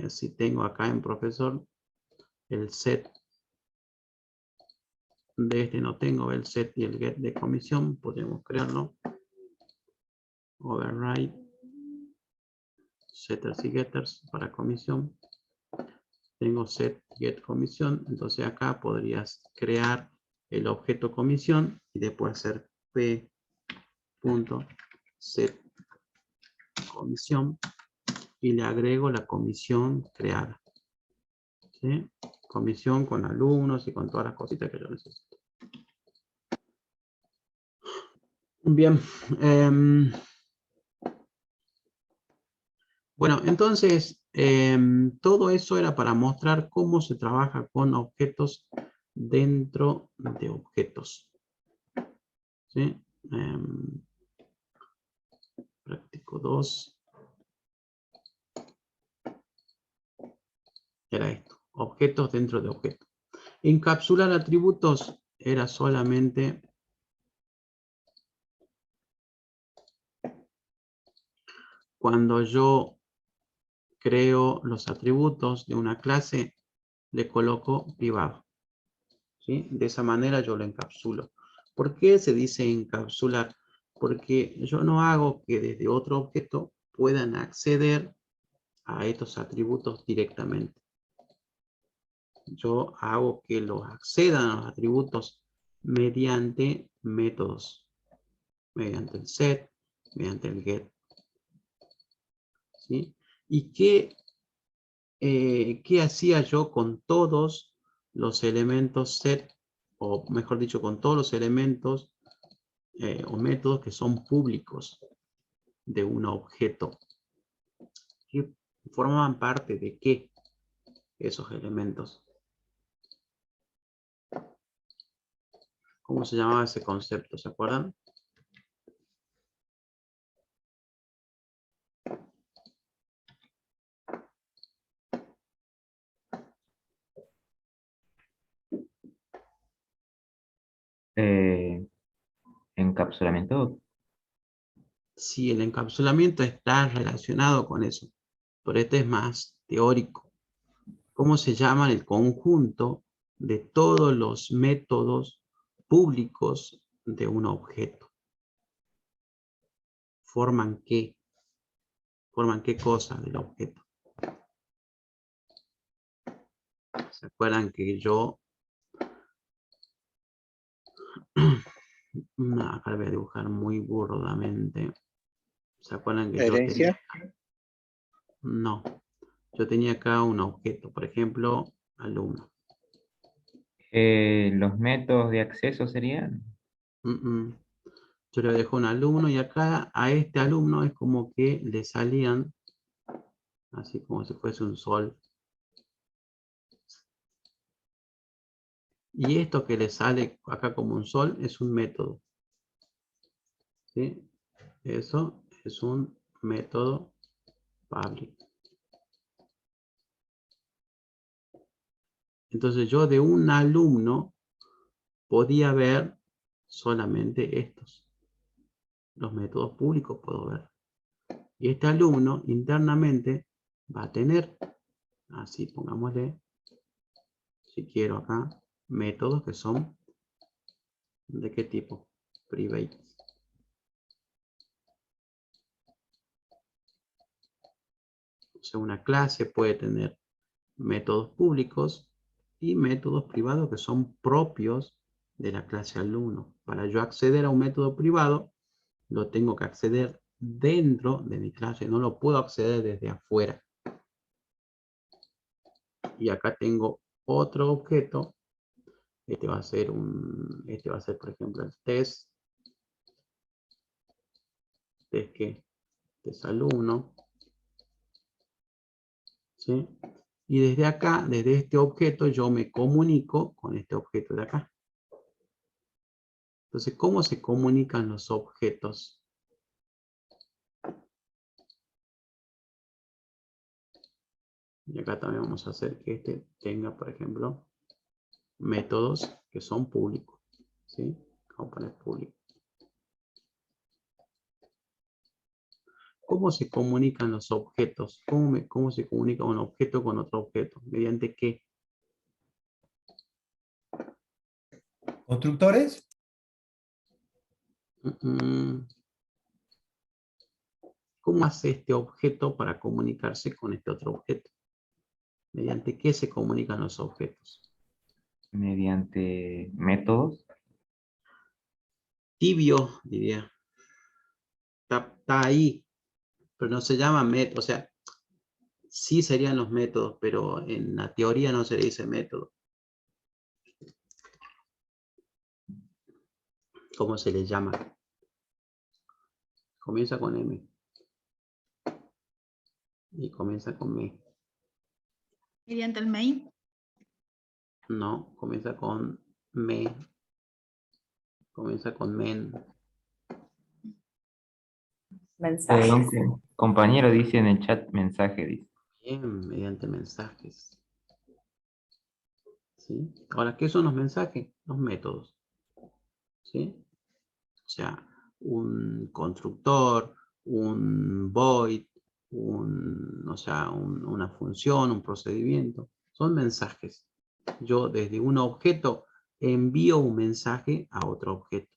si tengo acá en profesor, el set de no tengo, el set y el get de comisión, podemos crearlo. Override setters y getters para comisión. Tengo set get comisión, entonces acá podrías crear el objeto comisión y después hacer p.set comisión y le agrego la comisión creada. ¿Sí? Comisión con alumnos y con todas las cositas que yo necesito. Bien. Bueno, entonces, todo eso era para mostrar cómo se trabaja con objetos dentro de objetos. ¿Sí? Práctico 2. Era esto, objetos dentro de objetos. Encapsular atributos era solamente cuando yo creo los atributos de una clase, le coloco privado. ¿Sí? De esa manera yo lo encapsulo. ¿Por qué se dice encapsular? Porque yo no hago que desde otro objeto puedan acceder a estos atributos directamente. Yo hago que los accedan a los atributos mediante métodos. Mediante el set, mediante el get. ¿Sí? ¿Y qué hacía yo con todos los elementos set, o mejor dicho, con todos los elementos o métodos que son públicos de un objeto? ¿Que formaban parte de qué esos elementos? ¿Cómo se llamaba ese concepto? ¿Se acuerdan?
Encapsulamiento.
Sí, el encapsulamiento está relacionado con eso, pero este es más teórico. ¿Cómo se llama el conjunto de todos los métodos públicos de un objeto? ¿Forman qué? ¿Forman qué cosa del objeto? ¿Se acuerdan que yo... No, acá lo voy a dibujar muy burdamente. ¿Se acuerdan que yo tenía...
Herencia.
No, yo tenía acá un objeto, por ejemplo, alumno.
Los métodos de acceso serían.
Yo le dejo un alumno y acá a este alumno es como que le salían, así como si fuese un sol. Y esto que le sale acá como un sol es un método. ¿Sí? Eso es un método public. Entonces yo de un alumno podía ver solamente estos. Los métodos públicos puedo ver. Y este alumno internamente va a tener, así pongámosle, si quiero acá, métodos que son ¿de qué tipo? Private. O sea, una clase puede tener métodos públicos y métodos privados que son propios de la clase alumno. Para yo acceder a un método privado, lo tengo que acceder dentro de mi clase, no lo puedo acceder desde afuera. Y acá tengo otro objeto. Este va a ser por ejemplo el test. Test que es alumno. ¿Sí? Y desde acá, desde este objeto, yo me comunico con este objeto de acá. Entonces, ¿cómo se comunican los objetos? Y acá también vamos a hacer que este tenga, por ejemplo, métodos que son públicos. ¿Sí? Vamos a poner público. ¿Cómo se comunican los objetos? ¿Cómo se comunica un objeto con otro objeto? ¿Mediante qué?
¿Constructores?
¿Cómo hace este objeto para comunicarse con este otro objeto? ¿Mediante qué se comunican los objetos?
Mediante métodos.
Tibio, diría. Está ahí, pero no se llama método. O sea, sí serían los métodos, pero en la teoría no se dice método. ¿Cómo se le llama? Comienza con M. Y comienza con M.
Mediante el main.
No, comienza con me. Comienza con men.
Mensajes.
Un compañero dice en el chat mensaje, dice.
Bien, mediante mensajes. ¿Sí? Ahora, ¿qué son los mensajes? Los métodos. ¿Sí? O sea, un constructor, un void, o sea, una función, un procedimiento. Son mensajes. Yo desde un objeto envío un mensaje a otro objeto.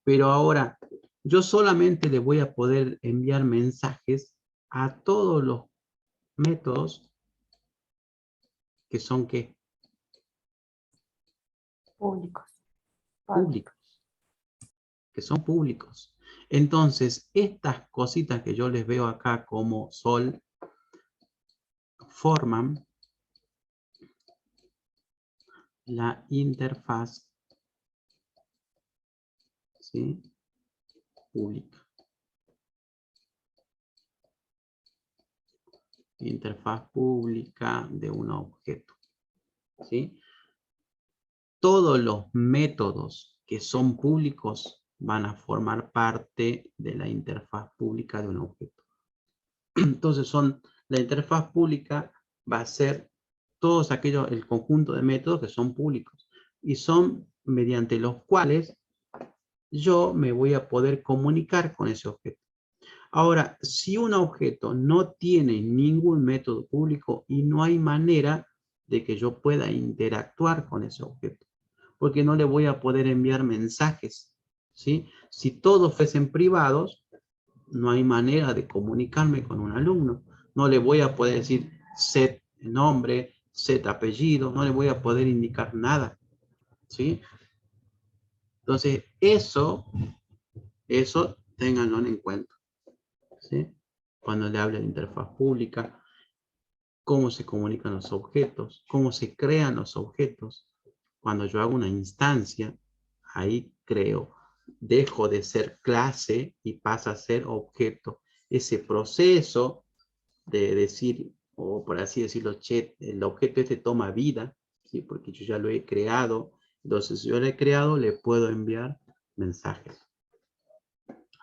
Pero ahora, yo solamente le voy a poder enviar mensajes a todos los métodos que son ¿qué?
Públicos.
Públicos. Que son públicos. Entonces, estas cositas que yo les veo acá como sol, forman la interfaz, ¿sí? Pública. Interfaz pública de un objeto, ¿sí? todos los métodos que son públicos van a formar parte de la interfaz pública de un objeto. Entonces la interfaz pública va a ser todos aquellos, el conjunto de métodos que son públicos y son mediante los cuales yo me voy a poder comunicar con ese objeto. Ahora, si un objeto no tiene ningún método público y no hay manera de que yo pueda interactuar con ese objeto, porque no le voy a poder enviar mensajes, ¿sí? Si todos fuesen privados, no hay manera de comunicarme con un alumno. No le voy a poder decir set nombre, set apellido, no le voy a poder indicar nada, ¿sí? Entonces, eso ténganlo en cuenta, ¿sí? Cuando le hable de interfaz pública, cómo se comunican los objetos, cómo se crean los objetos. Cuando yo hago una instancia, ahí creo, dejo de ser clase y pasa a ser objeto. Ese proceso de decir, o por así decirlo, che, el objeto este toma vida, ¿sí? Porque yo ya lo he creado. Entonces, si yo lo he creado, le puedo enviar mensajes,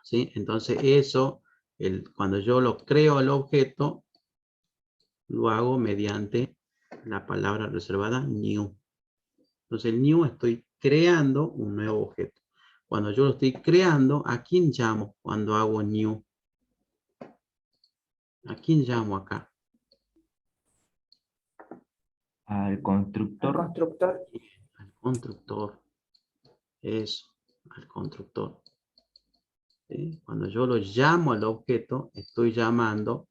¿sí? Entonces, eso, cuando yo lo creo el objeto, lo hago mediante la palabra reservada new. Entonces, el new estoy creando un nuevo objeto. Cuando yo lo estoy creando, ¿a quién llamo cuando hago new? ¿A quién llamo acá?
Al constructor.
Constructor.
Al constructor. Eso, al constructor. ¿Sí? Cuando yo lo llamo al objeto, estoy llamando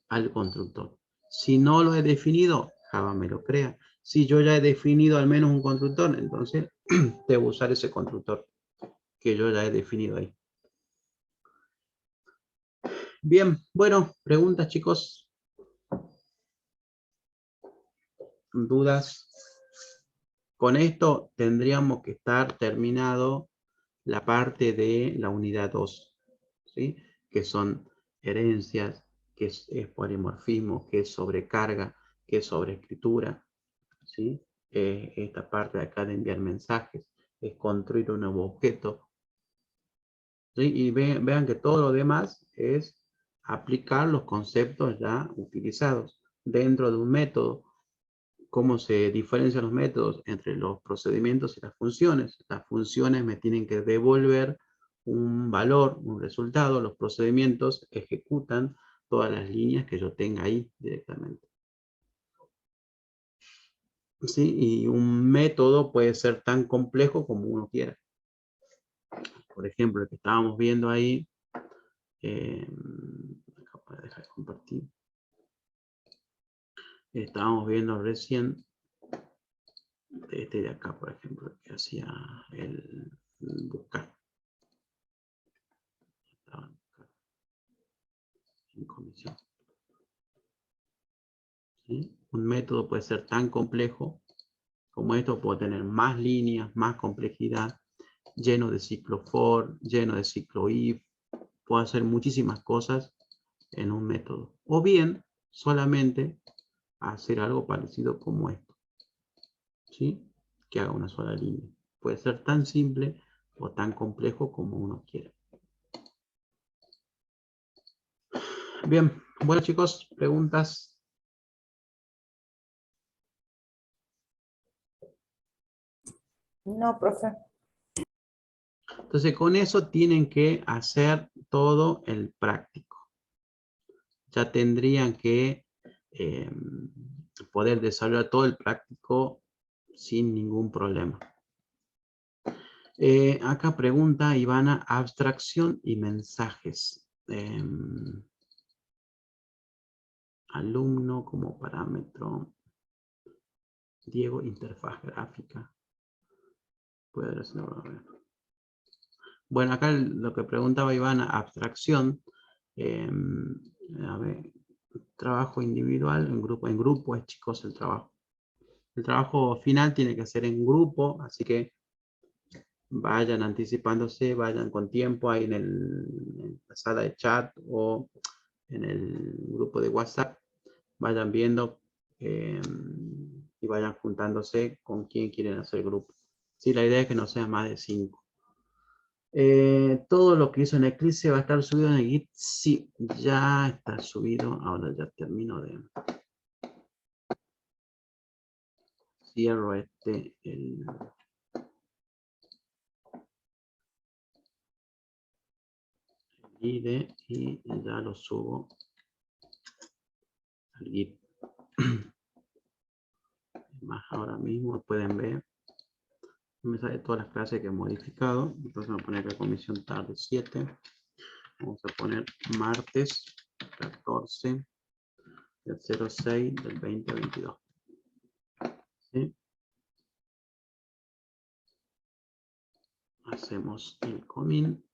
al constructor. Si no lo he definido, Java me lo crea. Si yo ya he definido al menos un constructor, entonces debo usar ese constructor que yo ya he definido ahí. Bien, bueno, preguntas, chicos. ¿Dudas? Con esto tendríamos que estar terminado la parte de la unidad 2, ¿sí? Que son herencias, que es polimorfismo, que es sobrecarga, que es sobreescritura, ¿sí? Esta parte de acá de enviar mensajes, es construir un nuevo objeto, ¿sí? Y vean que todo lo demás es aplicar los conceptos ya utilizados dentro de un método. ¿Cómo se diferencian los métodos entre los procedimientos y las funciones? Las funciones me tienen que devolver un valor, un resultado. Los procedimientos ejecutan todas las líneas que yo tenga ahí directamente. ¿Sí? Y un método puede ser tan complejo como uno quiera. Por ejemplo, el que estábamos viendo ahí, acá voy a dejar de compartir. Estábamos viendo recién este de acá, por ejemplo, que hacía el buscar. En comisión. ¿Sí? Un método puede ser tan complejo como esto, puede tener más líneas, más complejidad, lleno de ciclo for, lleno de ciclo if, puedo hacer muchísimas cosas en un método. O bien, solamente hacer algo parecido como esto, ¿sí? Que haga una sola línea. Puede ser tan simple o tan complejo como uno quiera. Bien, bueno chicos, preguntas.
No, profe.
Entonces con eso tienen que hacer todo el práctico. Ya tendrían que poder desarrollar todo el práctico sin ningún problema. Acá pregunta Ivana, abstracción y mensajes. Alumno como parámetro. Diego, interfaz gráfica. Puede ser. Bueno, acá lo que preguntaba Ivana, abstracción. A ver, trabajo individual, en grupo es, chicos, el trabajo. El trabajo final tiene que ser en grupo, así que vayan anticipándose, vayan con tiempo ahí en la sala de chat o en el grupo de WhatsApp, vayan viendo y vayan juntándose con quién quieren hacer grupo. Sí, la idea es que no sea más de 5. Todo lo que hizo en Eclipse va a estar subido en el Git. Sí, ya está subido. Ahora ya termino de... Cierro el IDE y ya lo subo al Git. Más ahora mismo pueden ver. Me sale todas las clases que he modificado. Entonces voy a poner acá comisión tarde 7. Vamos a poner martes 14 del 06 del 2022. ¿Sí? Hacemos el commit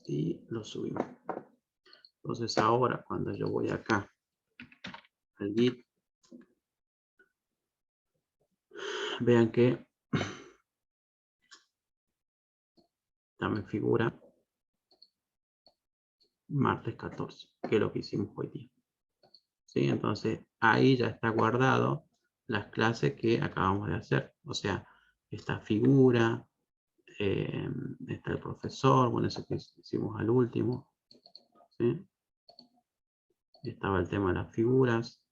y lo subimos. Entonces ahora cuando yo voy acá al Git, vean que también figura martes 14, que es lo que hicimos hoy día. ¿Sí? Entonces ahí ya está guardado las clases que acabamos de hacer. O sea, esta figura, está el profesor, bueno, eso que hicimos al último. ¿Sí? Estaba el tema de las figuras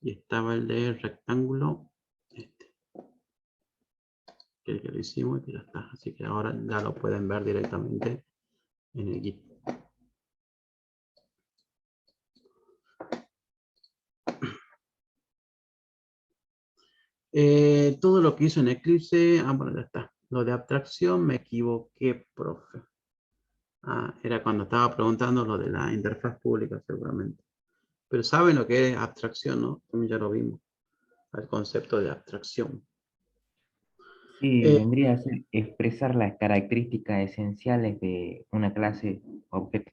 y estaba el de rectángulo, este, que es el que lo hicimos y que ya está. Así que ahora ya lo pueden ver directamente en el Git. Todo lo que hizo en Eclipse, bueno, ya está. Lo de abstracción me equivoqué, profe. Era cuando estaba preguntando lo de la interfaz pública, seguramente. Pero saben lo que es abstracción, ¿no? También ya lo vimos. El concepto de abstracción.
Sí, vendría a ser expresar las características esenciales de una clase objeto.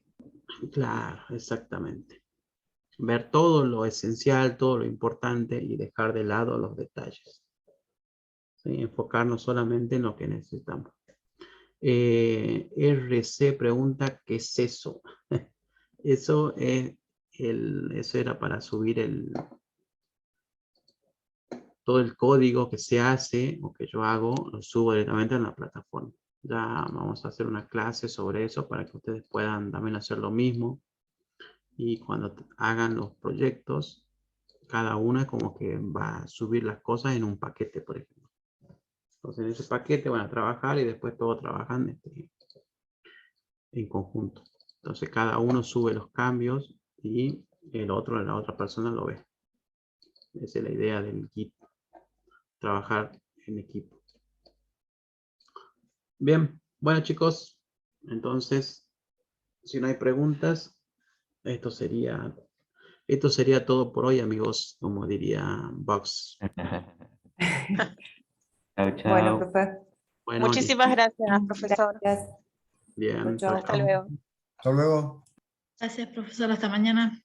Claro, exactamente. Ver todo lo esencial, todo lo importante y dejar de lado los detalles. ¿Sí? Enfocarnos solamente en lo que necesitamos. RC pregunta, ¿qué es eso? Eso era para subir todo el código que se hace o que yo hago, lo subo directamente en la plataforma. Ya vamos a hacer una clase sobre eso para que ustedes puedan también hacer lo mismo. Y cuando hagan los proyectos, cada una como que va a subir las cosas en un paquete, por ejemplo. Entonces en ese paquete van a trabajar y después todos trabajan en conjunto. Entonces cada uno sube los cambios y la otra persona lo ve. Esa es la idea del Git, trabajar en equipo. Bien, bueno chicos, entonces si no hay preguntas, esto sería todo por hoy, amigos, como diría Box.
Chao,
Bueno,
chao.
profe.
Bueno,
Muchísimas gracias, profesor.
Gracias.
bien,
Chao,
Hasta luego.
Hasta luego.
Gracias, profesor. Hasta mañana.